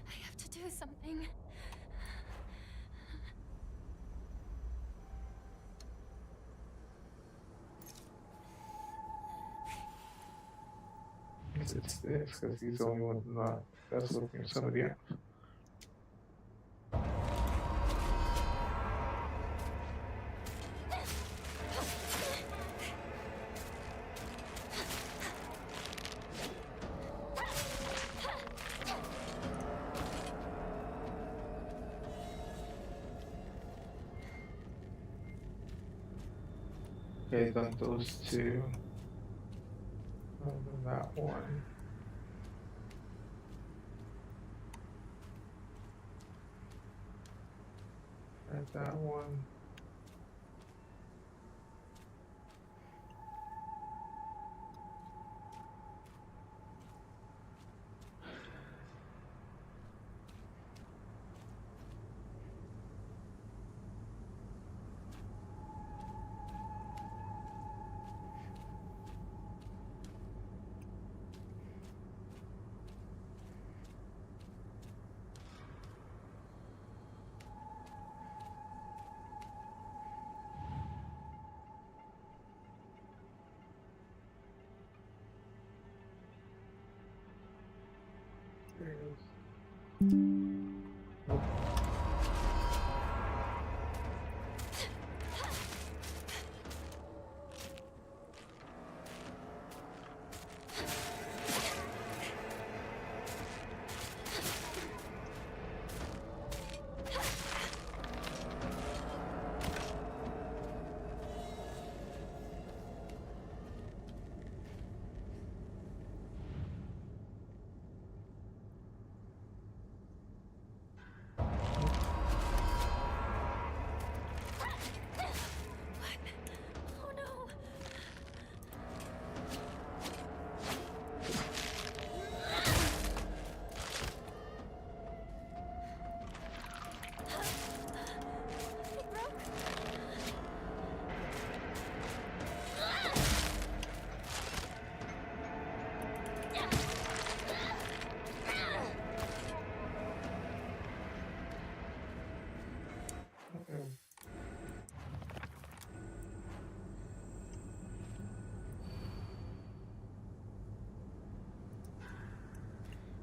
I have to do something. It's this, because he's the only one not that's looking at somebody else. Okay, done those two. And then that one. And that one. There it is. Nope. Oh no! It broke. Okay.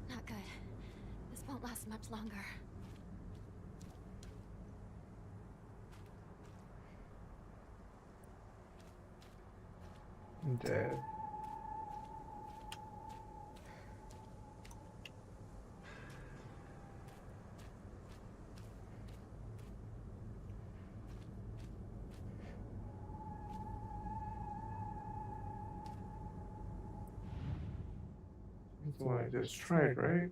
Not good. This won't last much longer. I'm dead. That's what I just tried, right?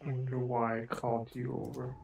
I wonder why I called you over.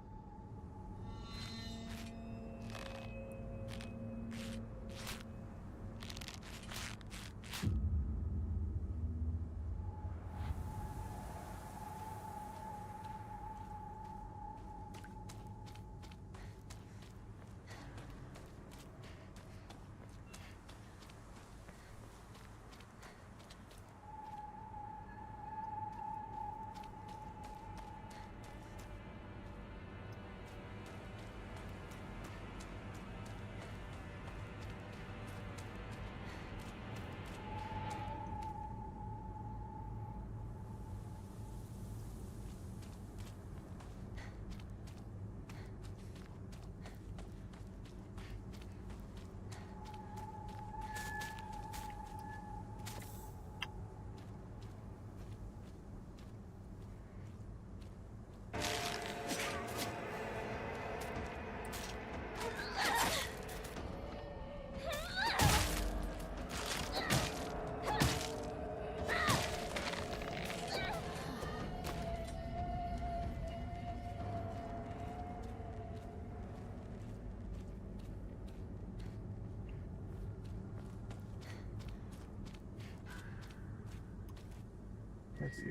Let's see.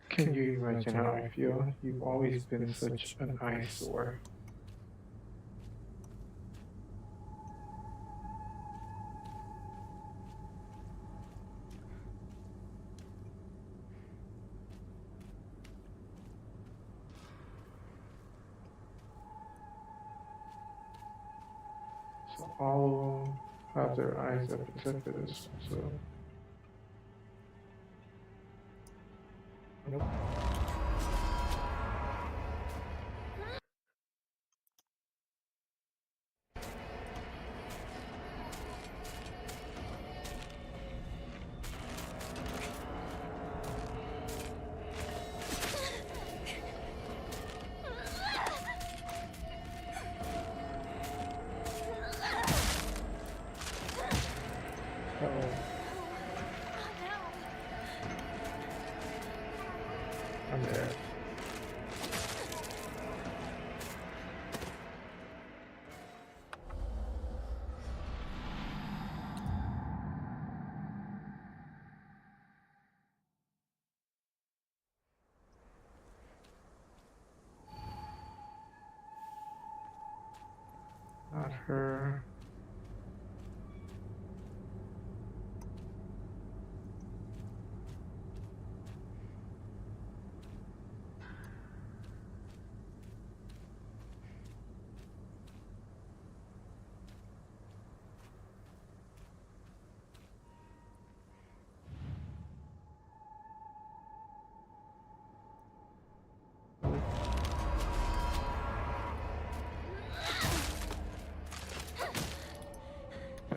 Can you imagine how I feel? You've always been such an eyesore. So all of them have their eyes up except for this one, so. Nope. Uh-oh. Oh no! Not her.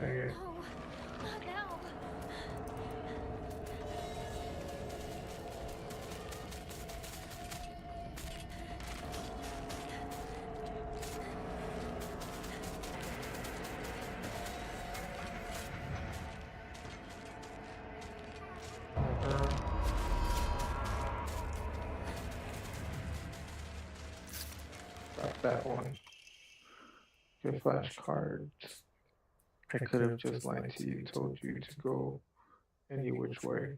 Dang it. No, not now. Her. Got that one. Good flashcards. I could have just lied to you, told you to go any which way.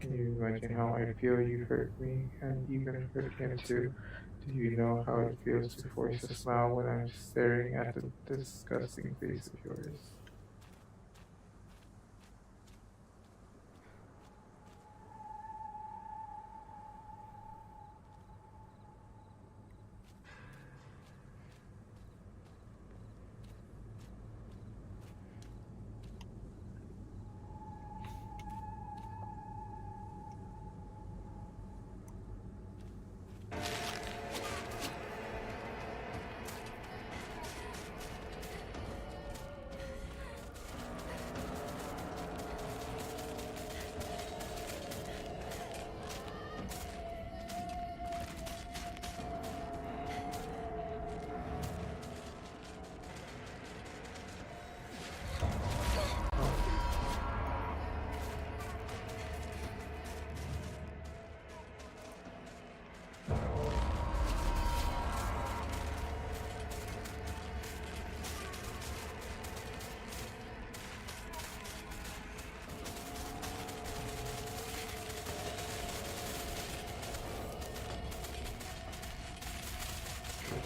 Can you imagine how I feel? You hurt me and even hurt him too. Do you know how it feels to force a smile when I'm staring at the disgusting face of yours?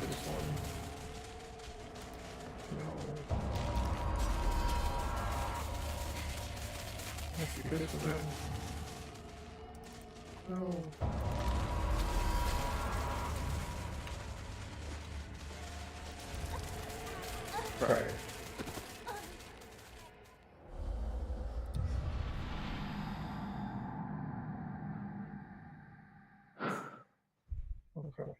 This one. No. That's because of them. No. Right. Okay.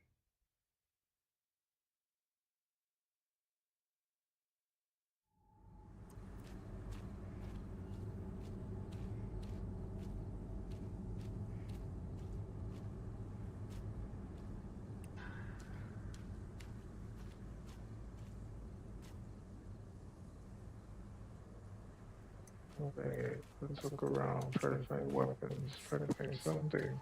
Okay, let's look around, try to find weapons, try to find something.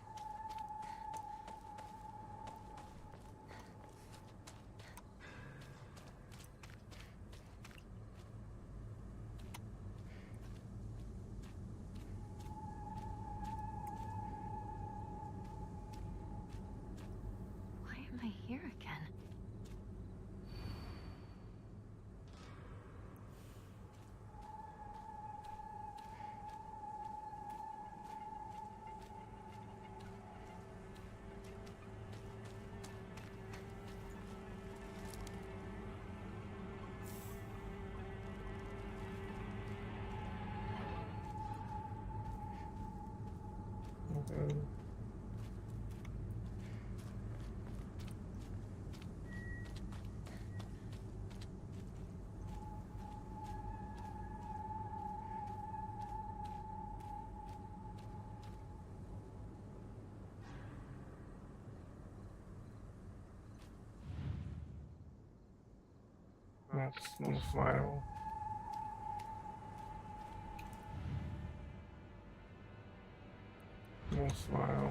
Why am I here again? Okay. No smile. No smile.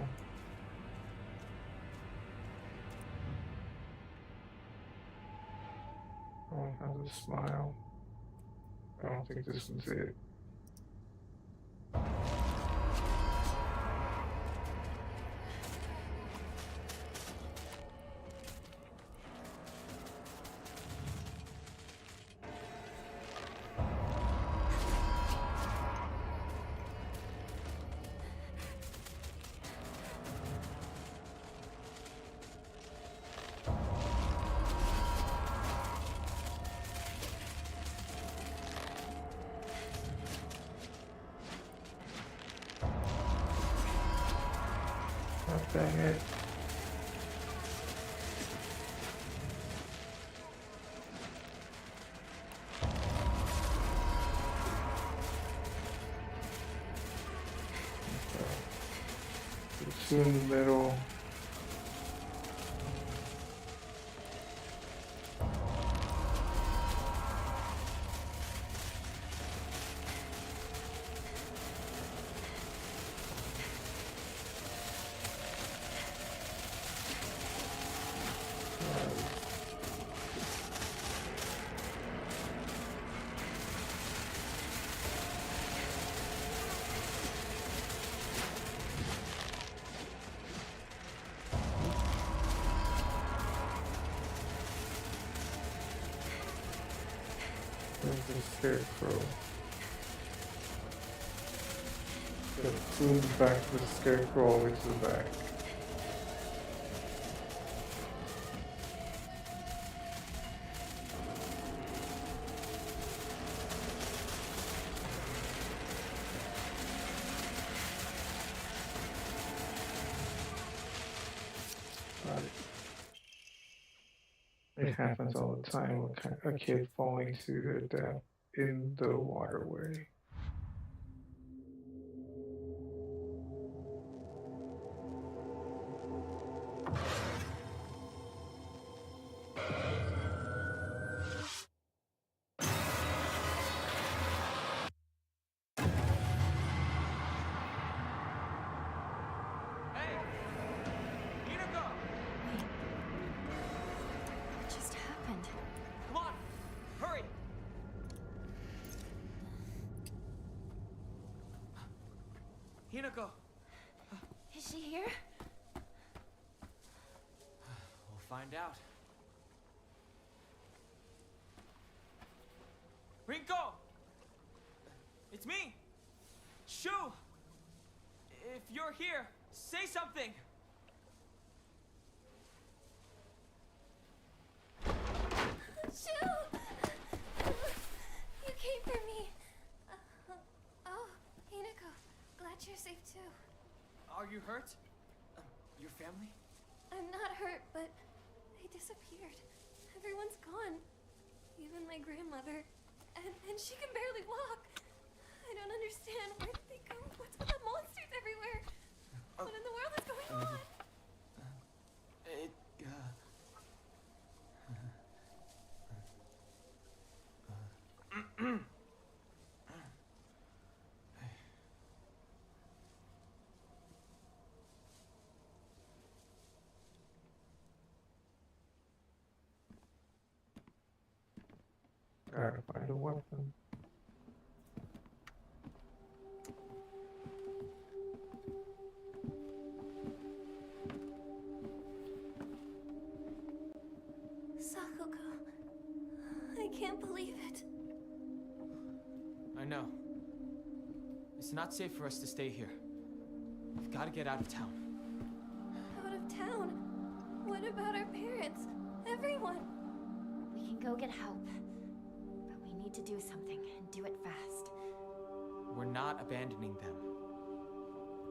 I don't have a smile. I don't think this is it. Oh, dang it. It's in the middle. There's the scarecrow. Go to the back of the scarecrow, all the way to the back. It happens all the time. A kid falling to their death in the waterway. Hey! Hinako! What just happened? Come on! Hurry! Hinako! Is she here? We'll find out. Rinko! It's me! Shu! If you're here, say something! Shoo! You came for me. Oh, Hinako, glad you're safe too. Are you hurt? Your family? I'm not hurt, but they disappeared. Everyone's gone. Even my grandmother. And she can barely walk. I don't understand. Where did they go? What's with the monsters everywhere? What in the world is going on? It, Gotta find a weapon. Sakuko. I can't believe it. I know. It's not safe for us to stay here. We've got to get out of town. Out of town? What about our parents? Everyone? We can go get help. But we need to do something and do it fast. We're not abandoning them.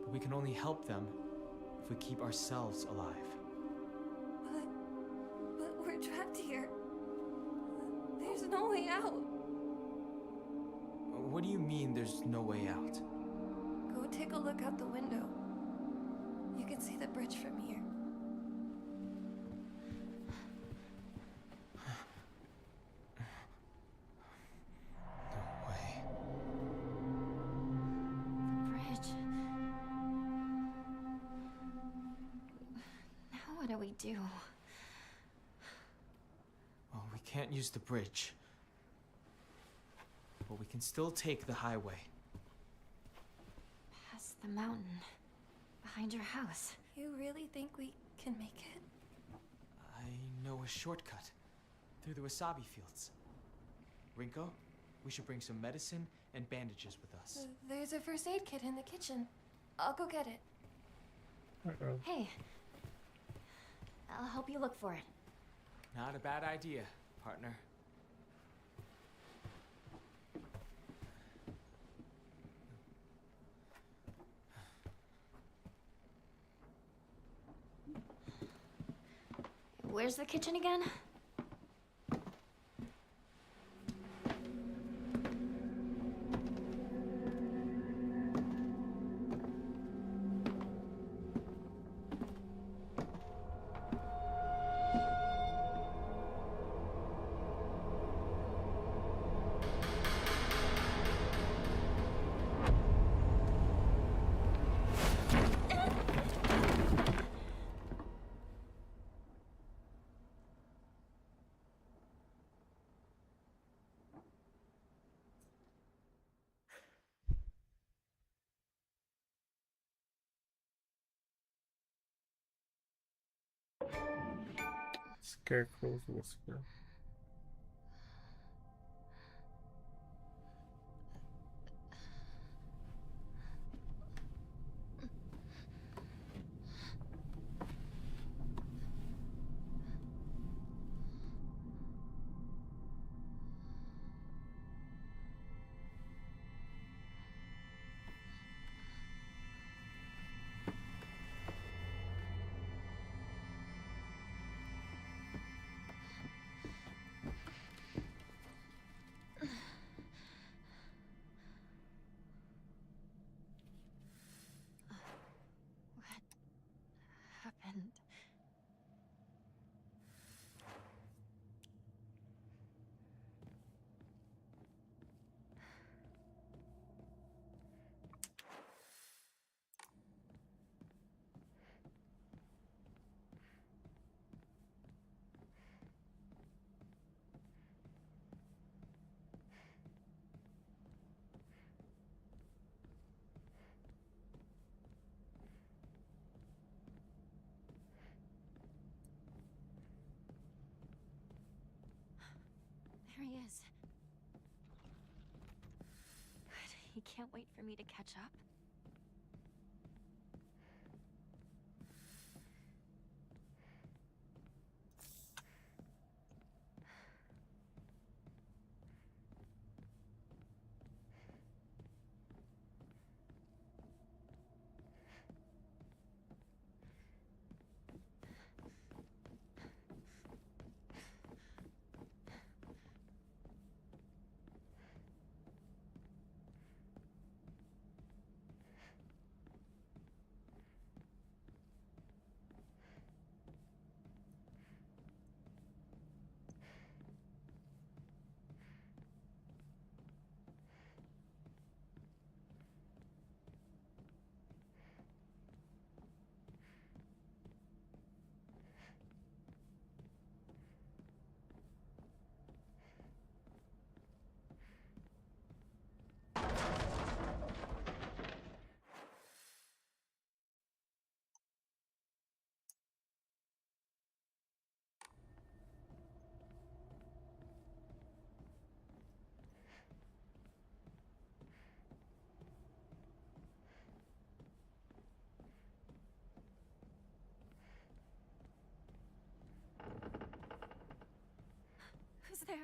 But we can only help them if we keep ourselves alive. But we're trapped here. There's no way out. What do you mean there's no way out? Go take a look out the window. You can see the bridge from here. do? Well, we can't use the bridge. But we can still take the highway. Past the mountain. Behind your house. You really think we can make it? I know a shortcut. Through the wasabi fields. Rinko, we should bring some medicine and bandages with us. There's a first aid kit in the kitchen. I'll go get it. Uh-oh. Hey. I'll help you look for it. Not a bad idea, partner. Where's the kitchen again? Scarecrow's whisper. Happened. There he is. Good. He can't wait for me to catch up. Who's there?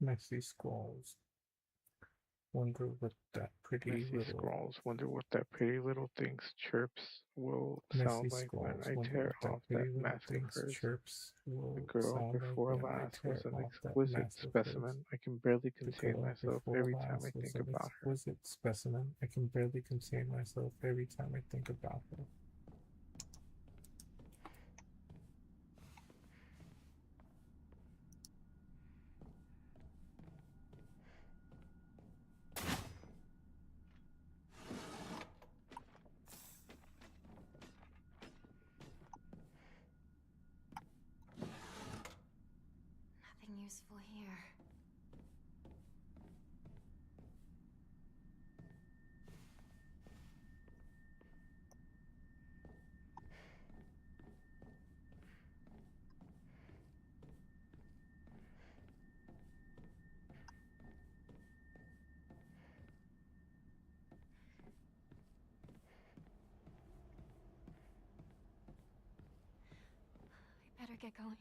Messy scrolls. Wonder what that pretty Messy little scrolls. Wonder what that pretty little thing's chirps will messy sound like when scrolls. I Wonder tear what that off that pretty little mask of thing's hers. chirps The will girl sound like before when I last tear was an off that exquisite mask of hers. specimen. I can barely The contain girl myself before every time I last was think an about her. exquisite specimen. I can barely contain myself every time I think about her. Nothing useful here. I better get going.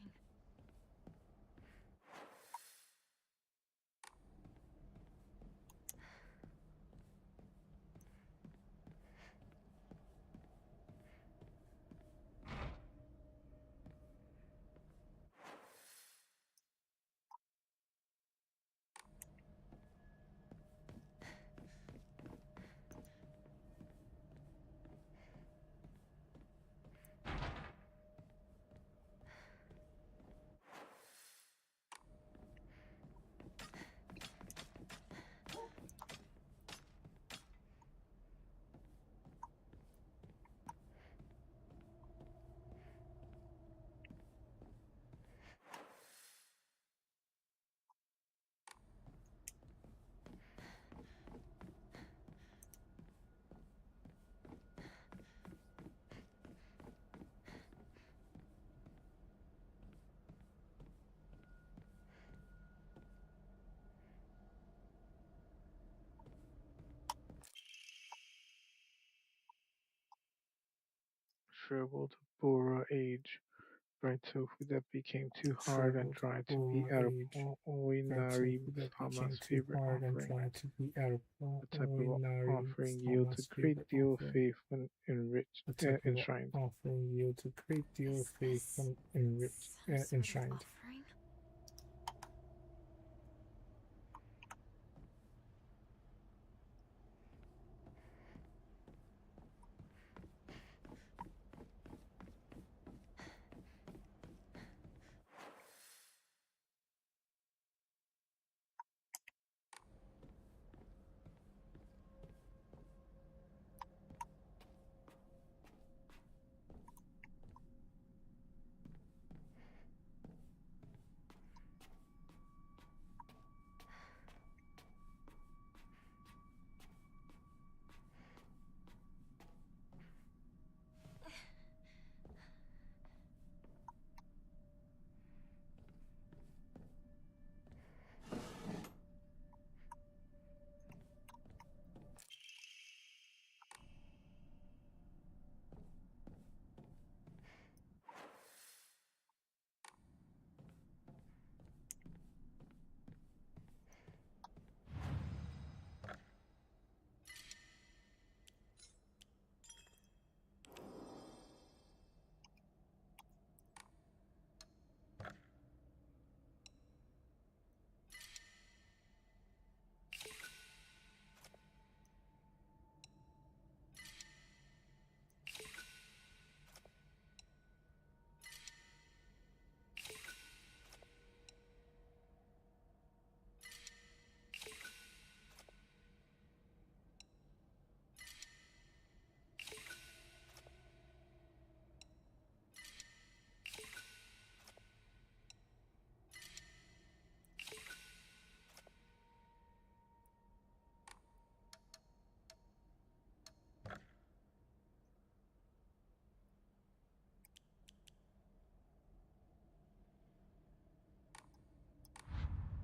Shriveled Bora age. Bright tofu that became too hard and Shriveled dry to be bull age. edible. Bright Oinari tofu that Sama's became too favorite hard and offering. dry to be edible. The type of Oinari offering yields a Sama's great favorite deal of offering. faith when A type of enshrined. offering yields a great deal of Is faith this when some sort of enshrined. offering?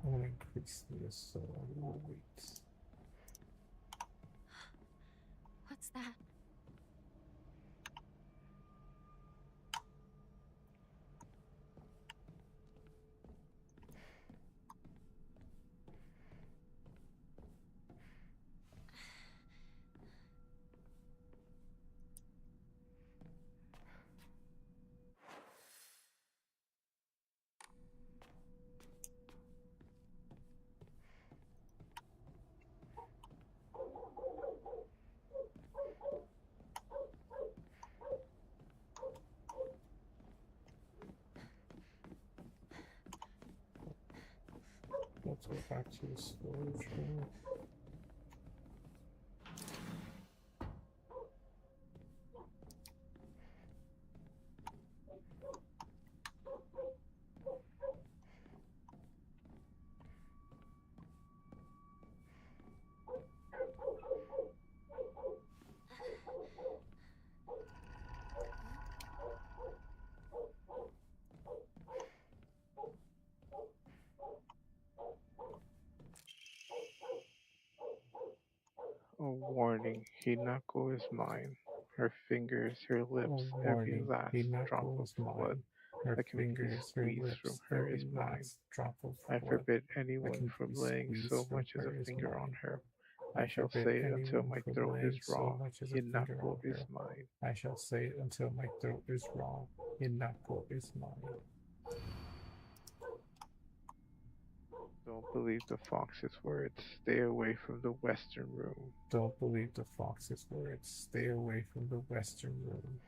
I want to increase the soul weight. What's that? back to the storage room. A warning, Hinako is mine. Her fingers, her lips, Oh, every warning, last drop Hinako of is blood mine. Her that can be fingers, her squeezed from lips, her is every mine. last drop of I blood forbid that anyone can from be laying squeezed so from much as her a is finger on mine. her. I I shall forbid say it until anyone my from throat laying is so raw. much as a finger Hinako on is her. mine. I shall say it until my throat is raw. Hinako is mine. Don't believe the fox's words. Stay away from the western room. Don't believe the fox's words. Stay away from the western room.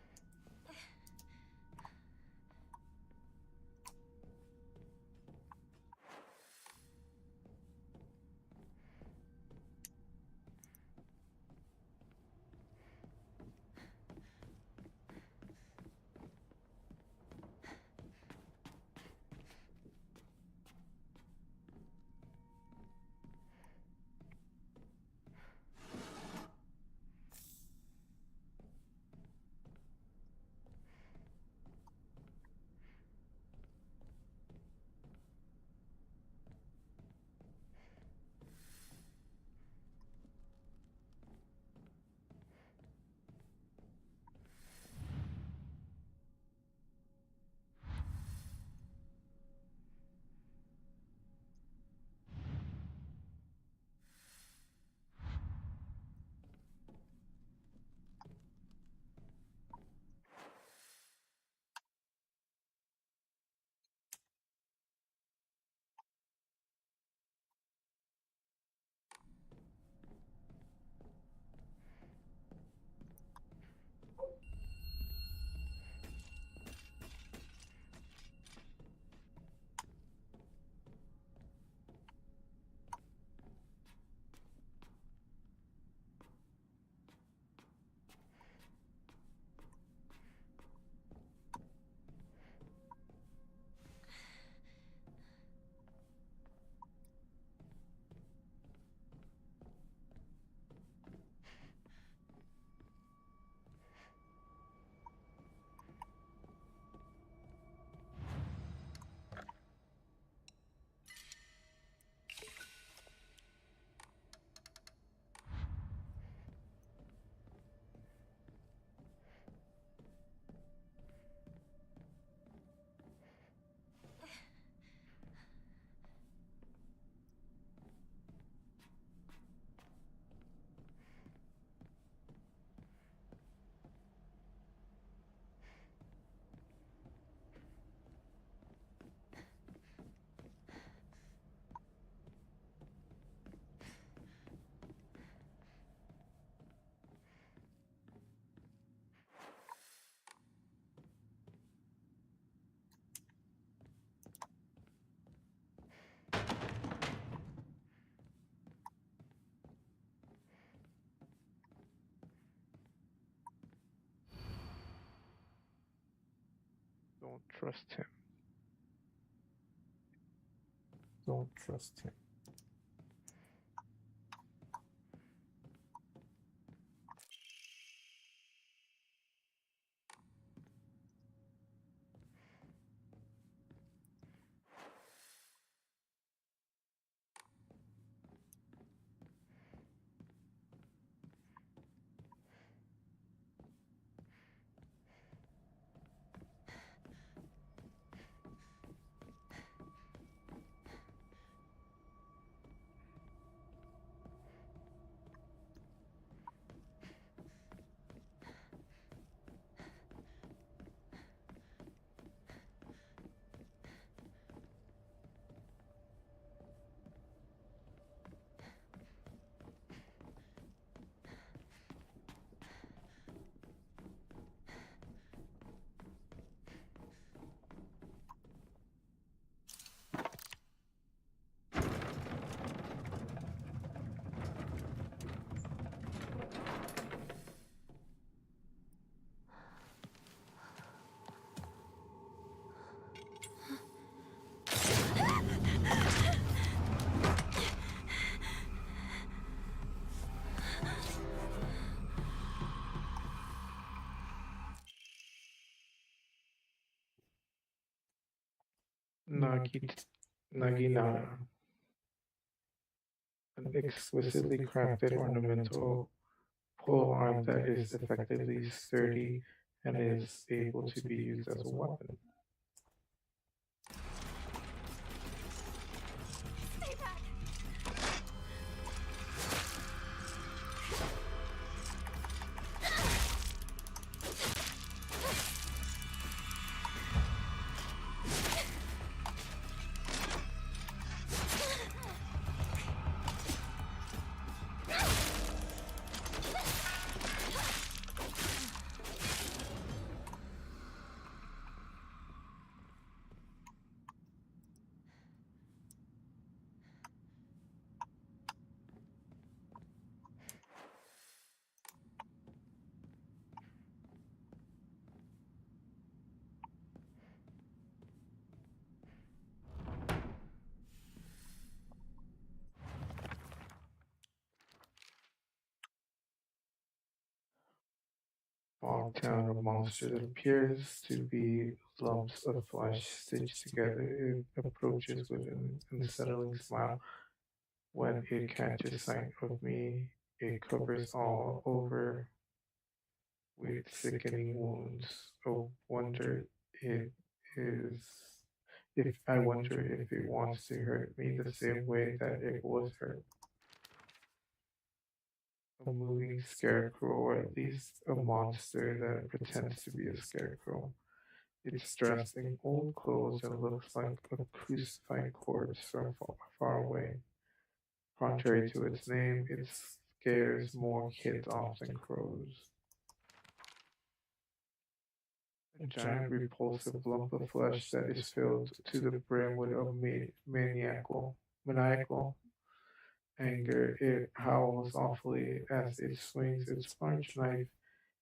Don't trust him. Don't trust him. Naginata, an exquisitely crafted ornamental pole arm that is effectively sturdy and is able to be used as a weapon. Stay back! Fogtown, a monster that appears to be lumps of flesh stitched together. It approaches with an unsettling smile. When it catches sight of me, it covers all over with sickening wounds. It is I wonder if it wants to hurt me the same way that it was hurt. A moving scarecrow, or at least a monster that pretends to be a scarecrow. It's dressed in old clothes and looks like a crucified corpse from far away. Contrary to its name, it scares more kids off than crows. A giant repulsive lump of flesh that is filled to the brim with a maniacal anger. It howls awfully as it swings its large knife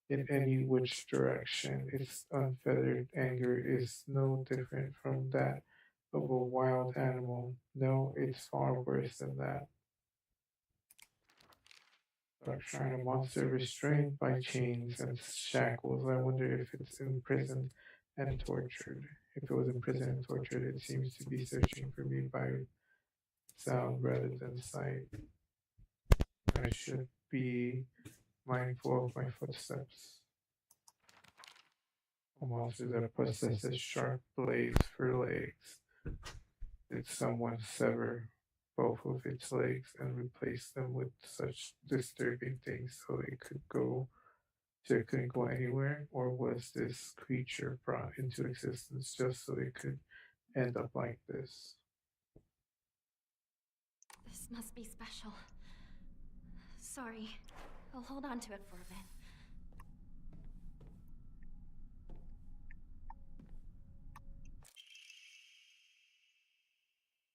in any which direction. Its unfettered anger is no different from that of a wild animal. No, it's far worse than that. Darkshire, a monster restrained by chains and shackles. I wonder if it's imprisoned and tortured. If it was imprisoned and tortured, it seems to be searching for me by sound rather than sight. I should be mindful of my footsteps. A monster that possesses sharp blades for legs. Did someone sever both of its legs and replace them with such disturbing things so it couldn't go anywhere? Or was this creature brought into existence just so it could end up like this? This must be special. Sorry. I'll hold on to it for a bit.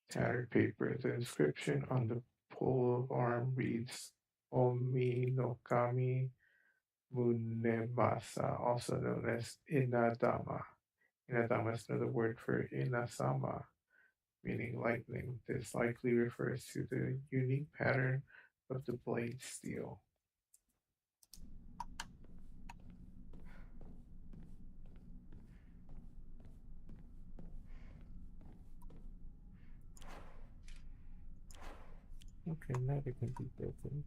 Tattered paper. The inscription on the pole of arm reads Omi no Kami Munemasa, also known as Inadama. Inadama is another word for Inasama, meaning lightning. This likely refers to the unique pattern of the blade steel. Okay, now they can be broken.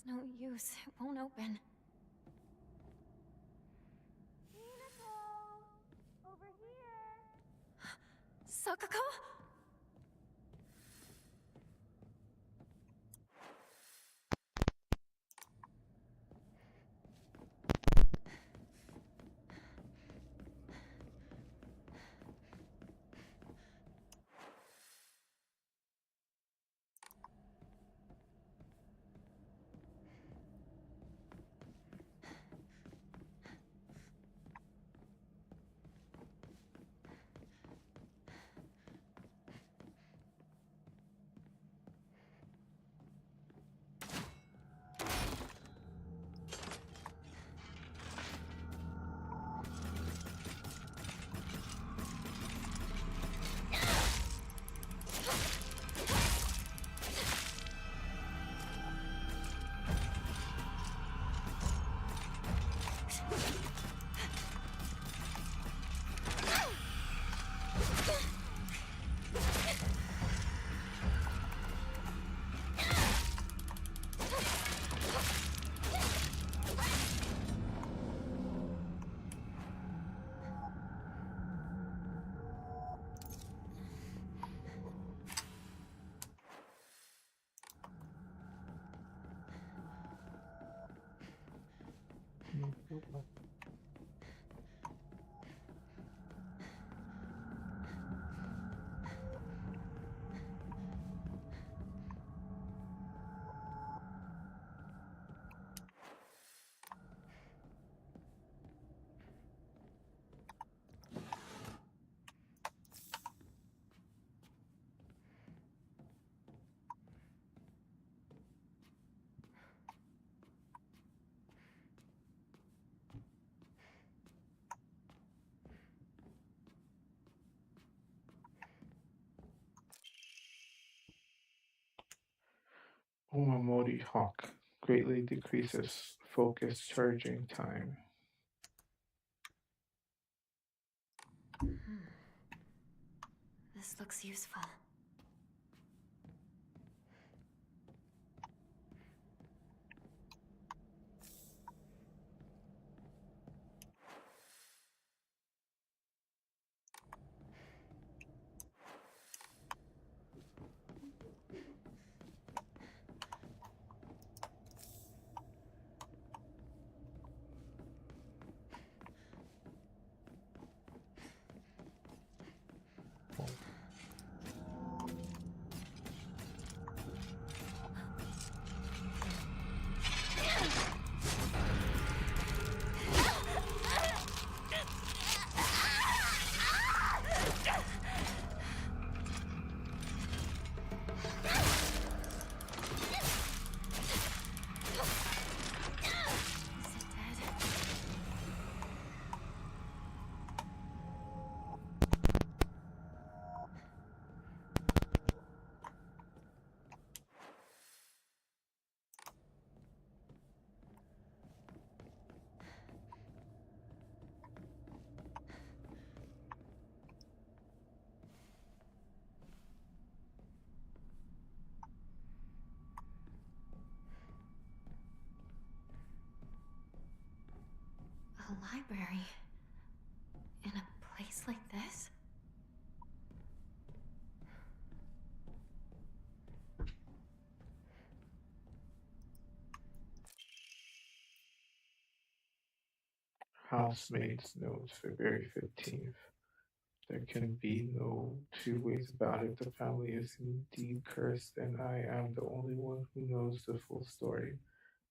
no use. It won't open. Over here. Sakako? Omamori Hawk greatly decreases focus charging time. This looks useful. A library? In a place like this? Housemaid's note, February 15th. There can be no two ways about it. The family is indeed cursed, and I am the only one who knows the full story.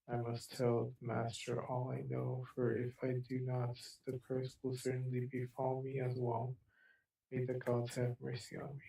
I must tell the master all I know, for if I do not, the curse will certainly befall me as well. May the gods have mercy on me.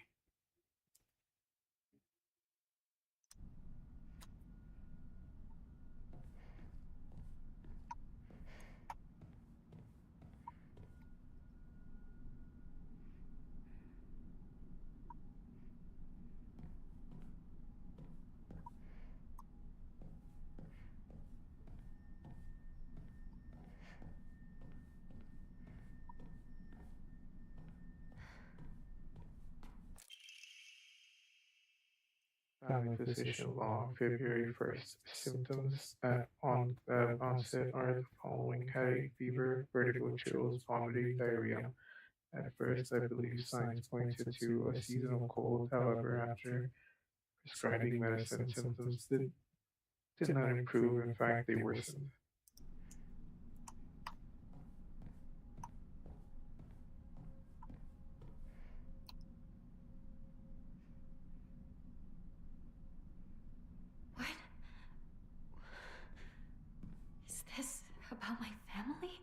Family physician law, February 1st. Symptoms at onset are the following: headache, fever, vertigo, chills, vomiting, diarrhea. At first, I believe signs pointed to a seasonal cold. However, after prescribing medicine, symptoms did not improve. In fact, they worsened. What? Is this about my family?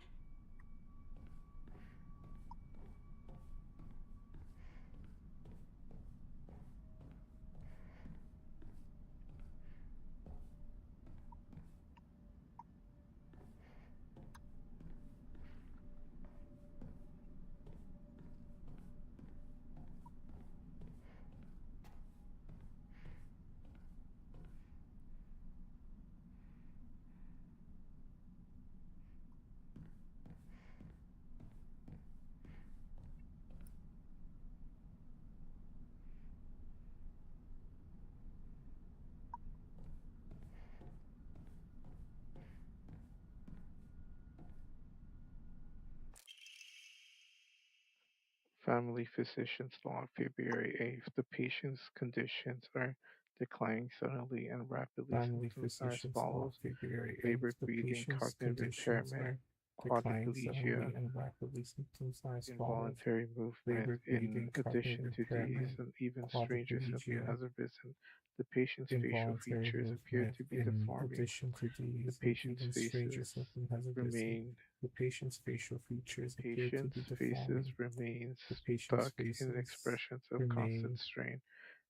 Family physician's log, February 8th. The patient's conditions are declining suddenly and rapidly. Family Symptoms are as physician's log, follows: February 8th. labored The breathing, patient's cognitive conditions impairment, are declining quadriplegia, suddenly and rapidly. Symptoms are as follows: involuntary movement. labored In breathing, addition cognitive to these, impairment, an even stranger symptom quadriplegia, has arisen. The patient's facial involuntary features appear movement. to be In deforming. addition to The these, an patient's even stranger faces symptom has arisen. remain The patient's facial features appear to patient's be faces deforming. remain The patient's stuck in faces expressions of constant remain strain,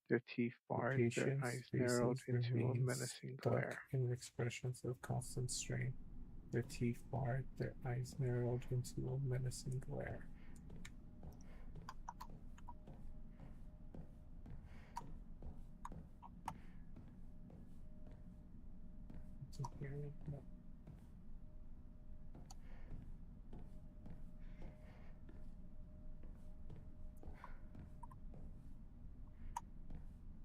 their teeth The bared, their patient's eyes narrowed faces into a remain menacing stuck glare. in expressions of constant strain, their teeth bared, their eyes narrowed into a menacing glare. No.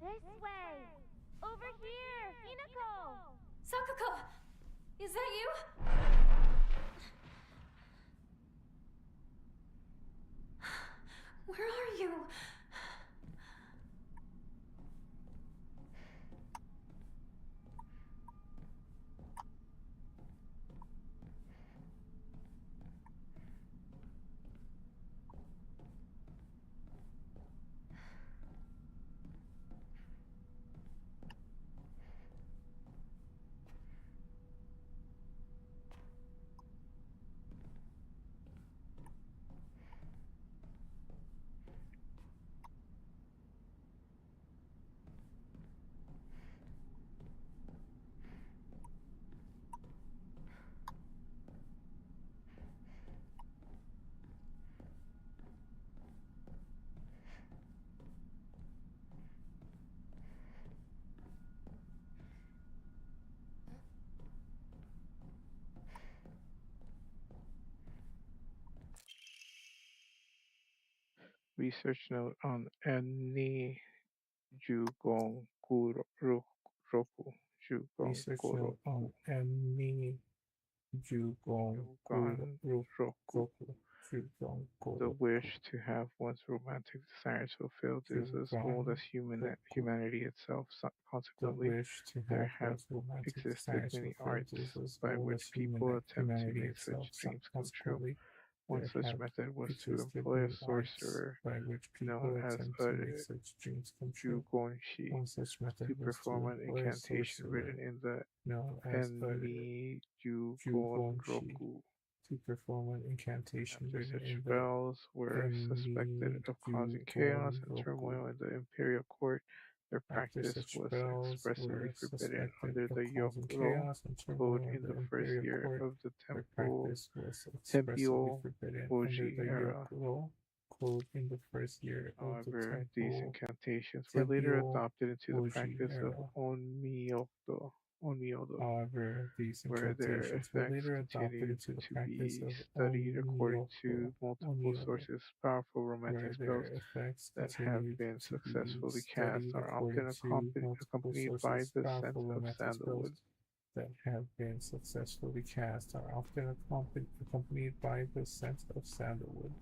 This way! Over here! Hinako! Sakuko! Is that you? Where are you? Research note on Eni Jugong Roku. Jugong Research note Roku. on Emi Jugon Jugon Roku. Jugon The wish to have one's romantic desires fulfilled is as old as humanity itself. The Consequently, wish to there have have one's romantic existed desires many fulfilled arts is as by old as which people attempt to humanity make itself. such dreams come true. Consequently, One there such have method was to existed employ a many arts sorcerer by which known people as attempt a to make such dreams come true. Jugonshi One such method to was to perform an employ a incantation written sorcerer in the known as a Eni Jugon Jugonshi Roku. to perform an incantation After written such in the spells were suspected Enmi of causing chaos Jugon and Roku. turmoil in the imperial court, their After practice such was spells expressly were forbidden suspected under of the causing Yokuro chaos and Code turmoil in in the the first imperial year court, of the their practice was expressly Tempio forbidden under Oji the era. Yokuro Code in the first year of the However, these Temple incantations were later Tempio adopted into the Oji practice of era. Onmyoto. Onmyodo, However, these where their interpretations were effects later adopted continue into the to practice be of studied according to multiple Onmyodo, sources. Powerful romantic where spells their effects that have continued been to be successfully cast studied are according often to multiple accompanied by sources. the scent Powerful of romantic spells sandalwood. that have been successfully cast are often accompanied by the scent of sandalwood.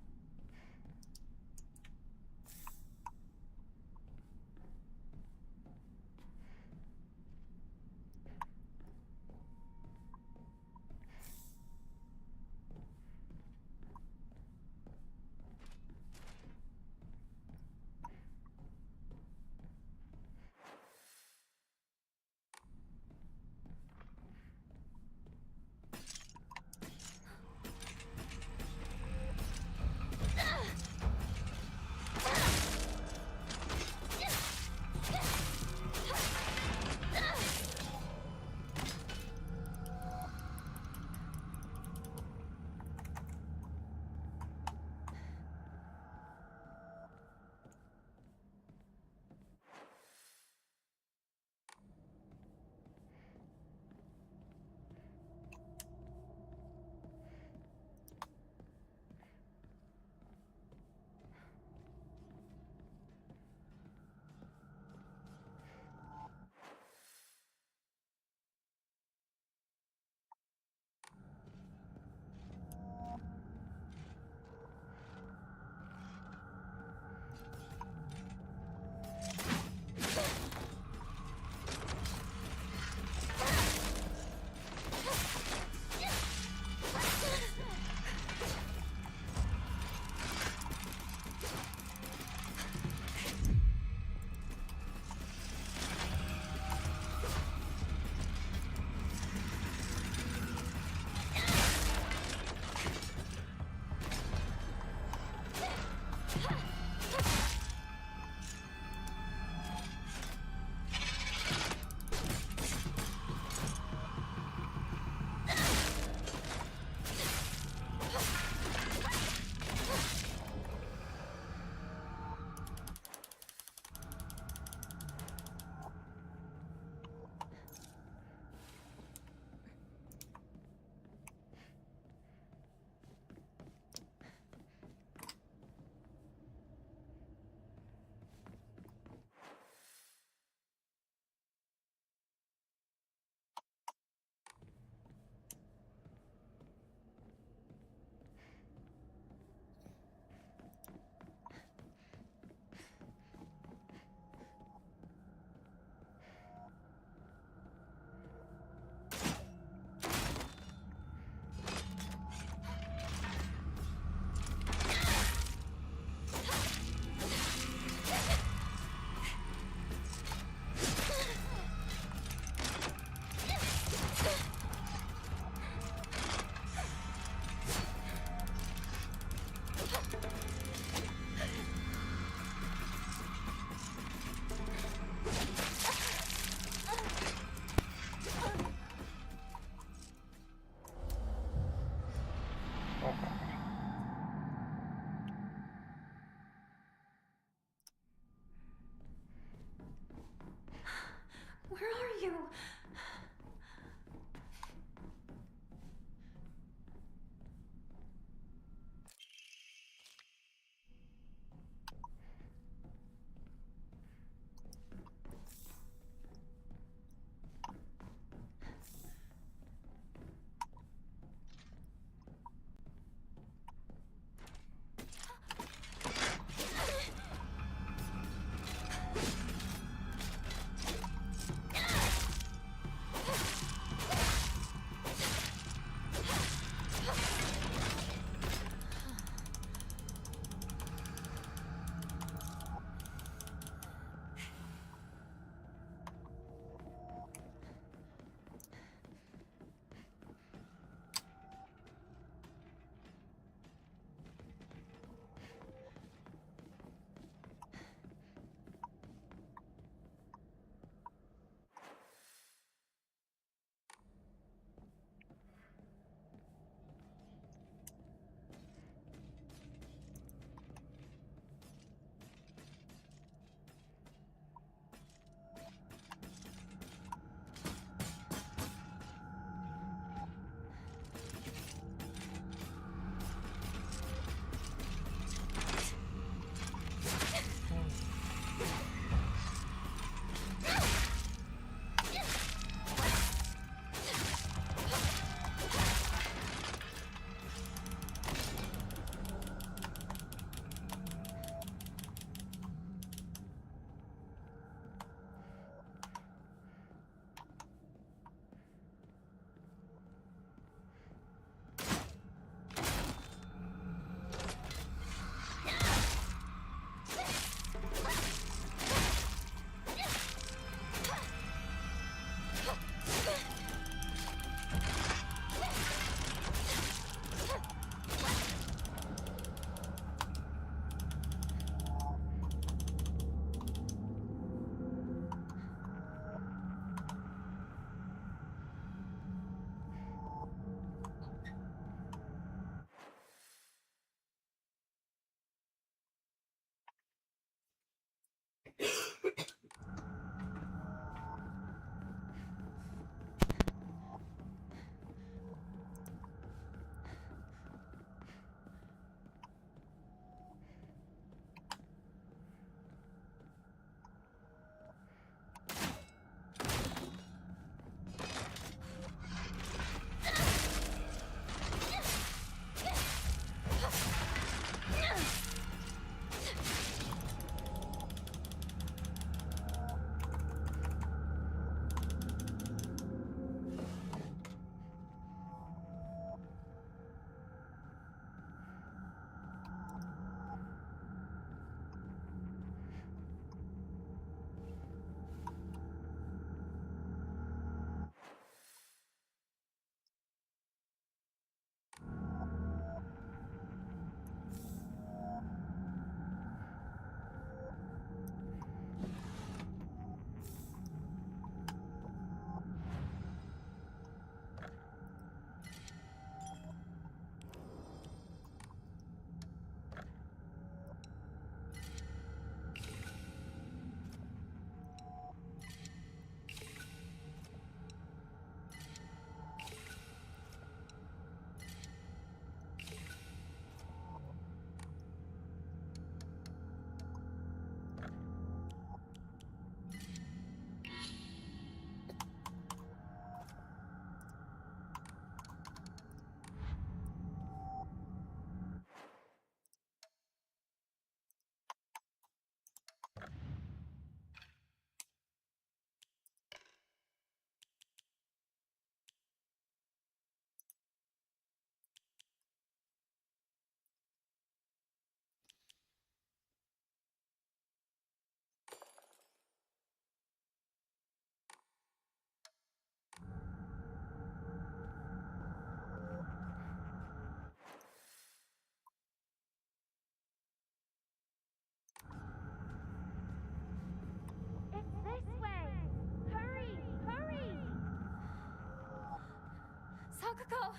Sakuko!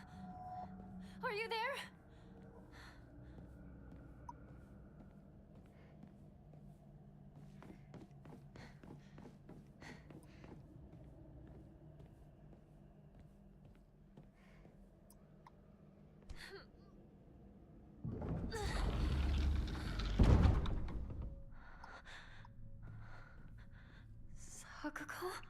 Are you there? Sakuko?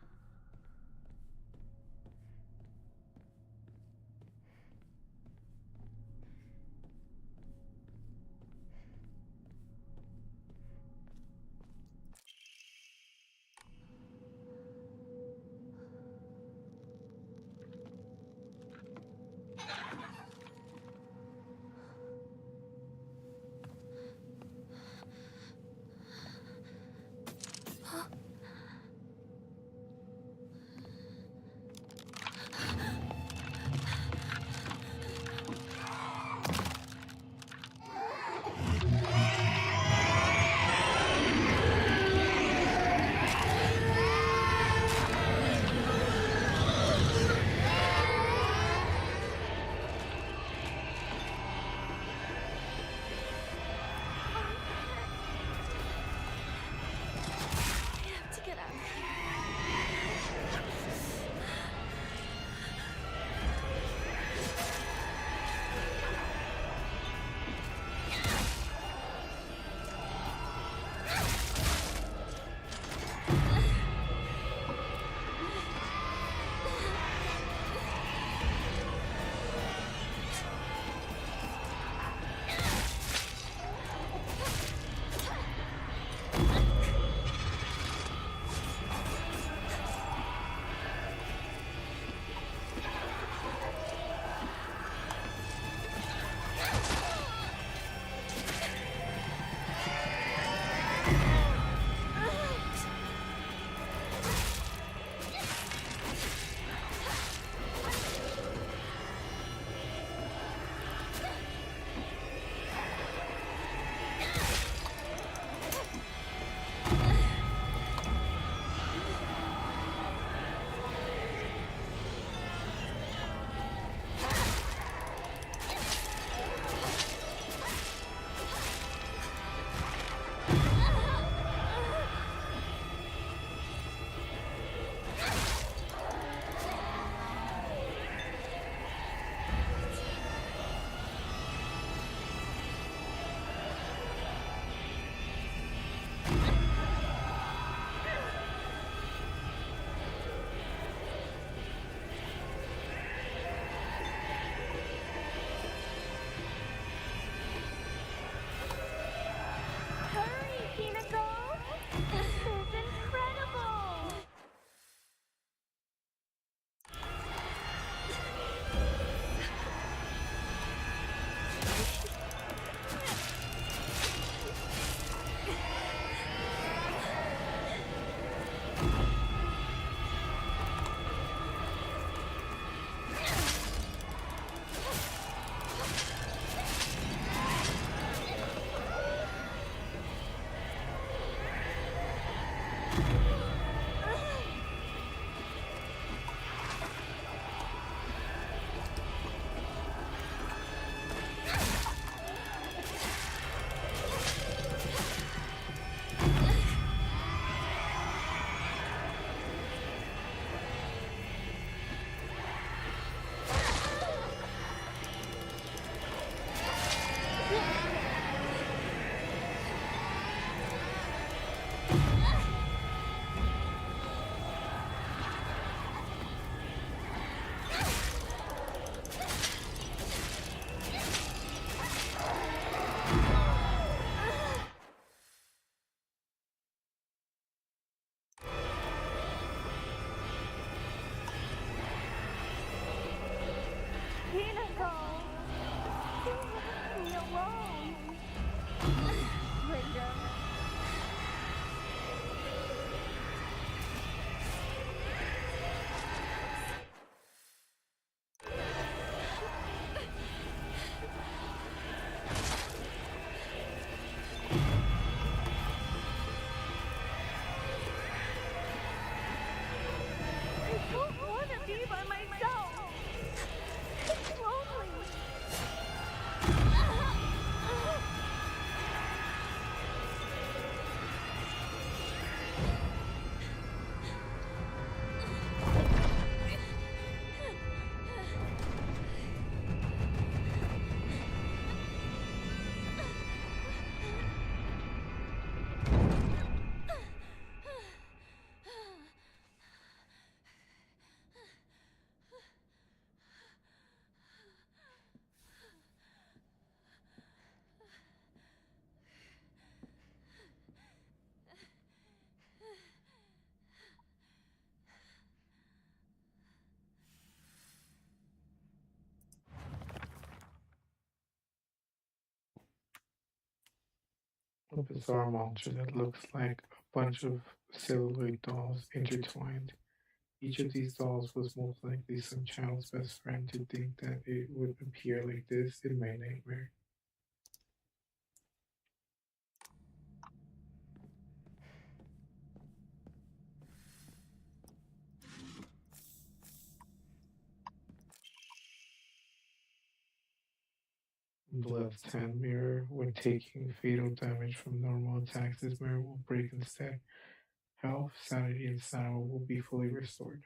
A bizarre monster that looks like a bunch of celluloid dolls intertwined. Each of these dolls was most likely some child's best friend to think that it would appear like this in my nightmare. Blood's hand mirror. When taking fatal damage from normal attacks, this mirror will break instead. Health, sanity, and stamina will be fully restored.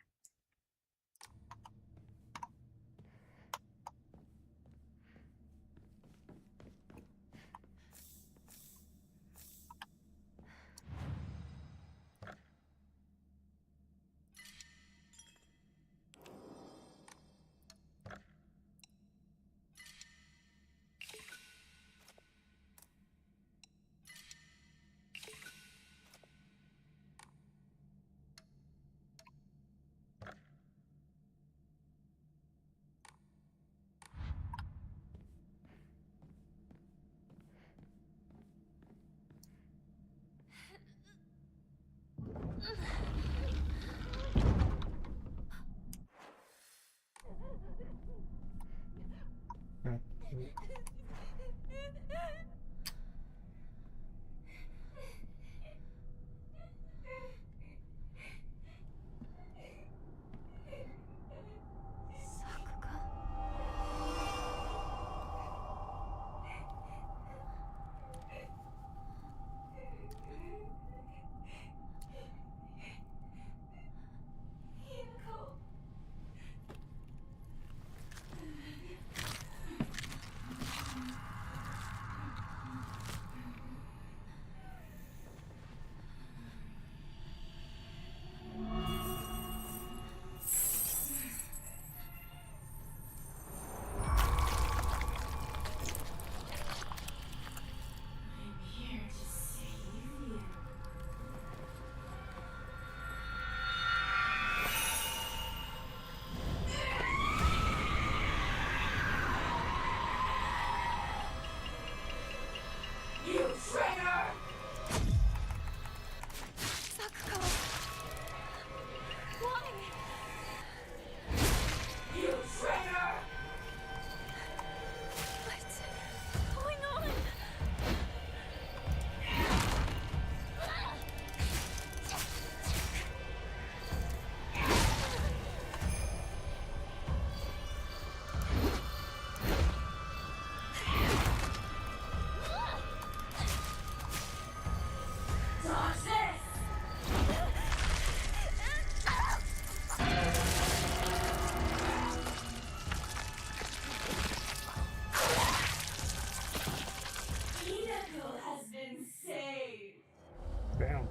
Damn.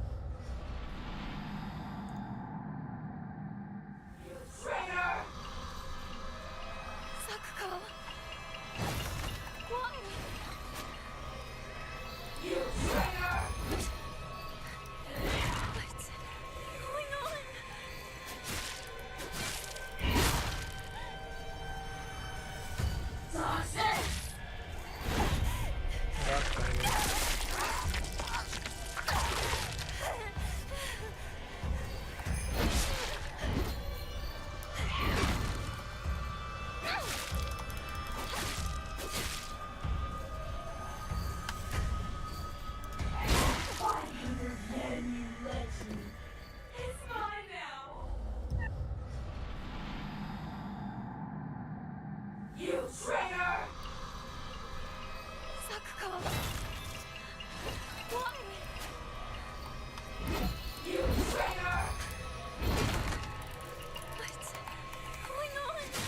Sakuko! Why? What's going on? Sakuko! Why? What's going on?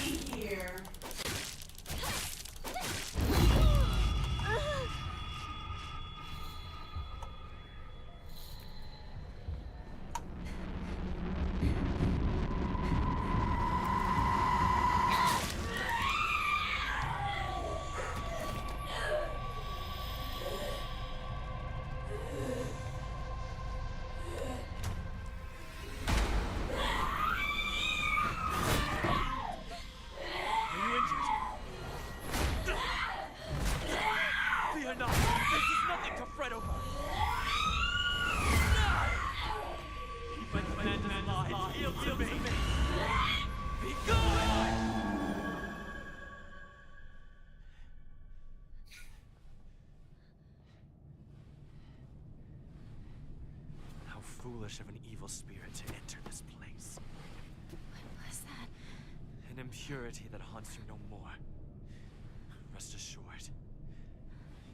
here. Are you injured? Fear not. This is nothing to fret over. Keep my command alive. Yield to me. Be gone! How foolish of an evil spirit to enter this place. What was that? An impurity that haunts you no more. Rest assured,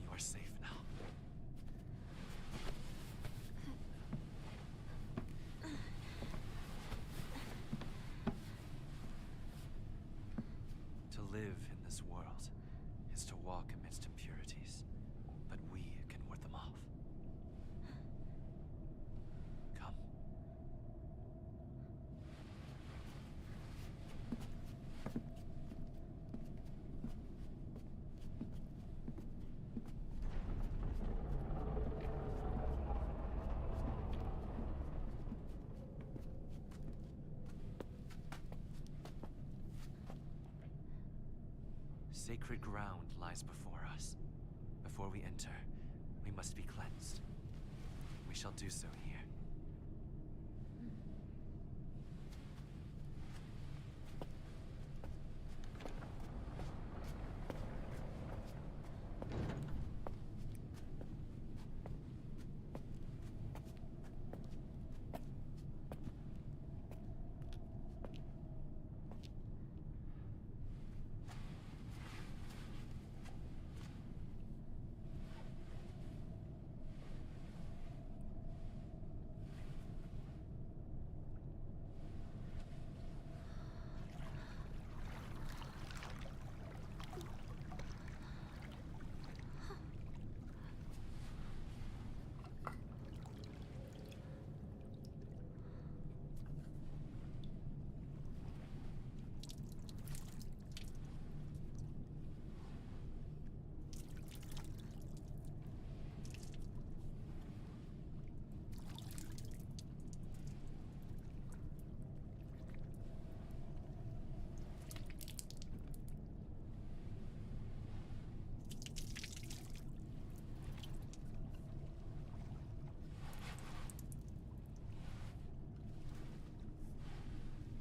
you are safe now. To live in this world is to walk amidst impurities, but we can ward them off. Come. Sacred ground lies before us. Before we enter, we must be cleansed. We shall do so here.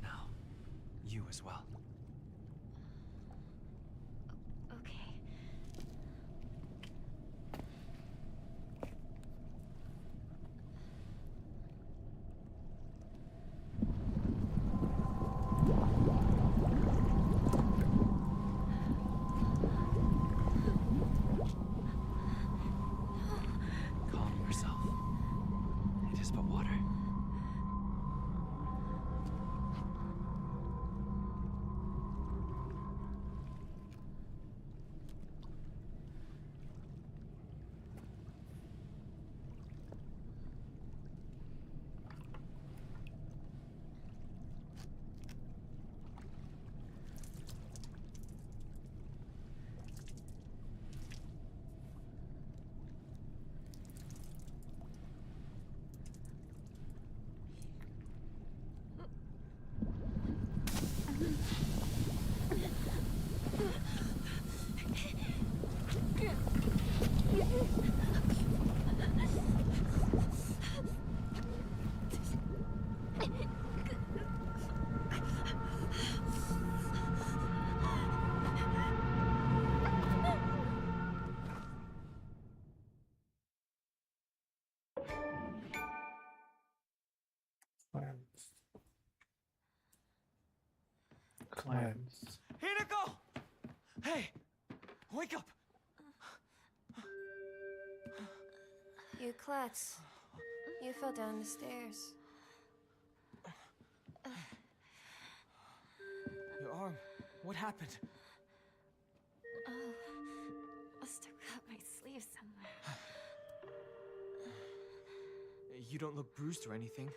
Now, you as well. Okay. Calm yourself. It is but water. Cleansed. Hinako! Hey! Wake up! You klutz. You fell down the stairs. Your arm. What happened? Oh, must have cut my sleeve somewhere. You don't look bruised or anything.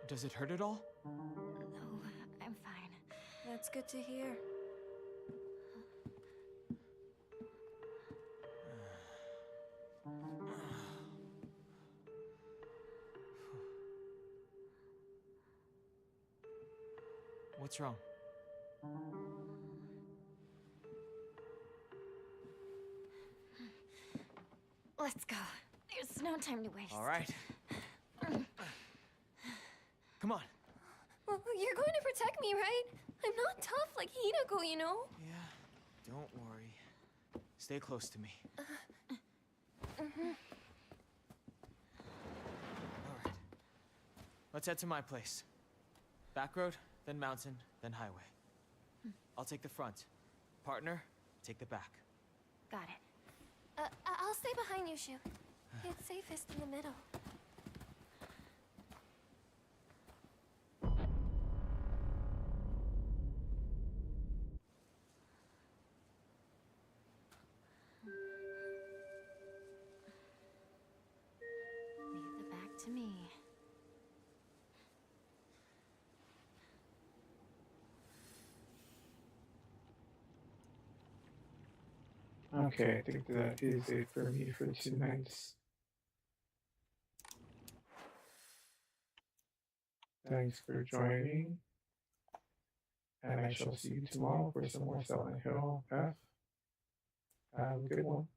Does it hurt at all? No, I'm fine. That's good to hear. What's wrong? Let's go. There's no time to waste. All right. Come on. Well, you're going to protect me, right? I'm not tough like Hinako, you know? Yeah, don't worry. Stay close to me. All right. Let's head to my place. Back road, then mountain, then highway. I'll take the front. Partner, take the back. Got it. I'll stay behind you, Shu. It's safest in the middle. Leave the back to me. Okay, I think that is it for me for tonight. Thanks for joining. And I shall see you tomorrow for some more Silent Hill F. Have a good one.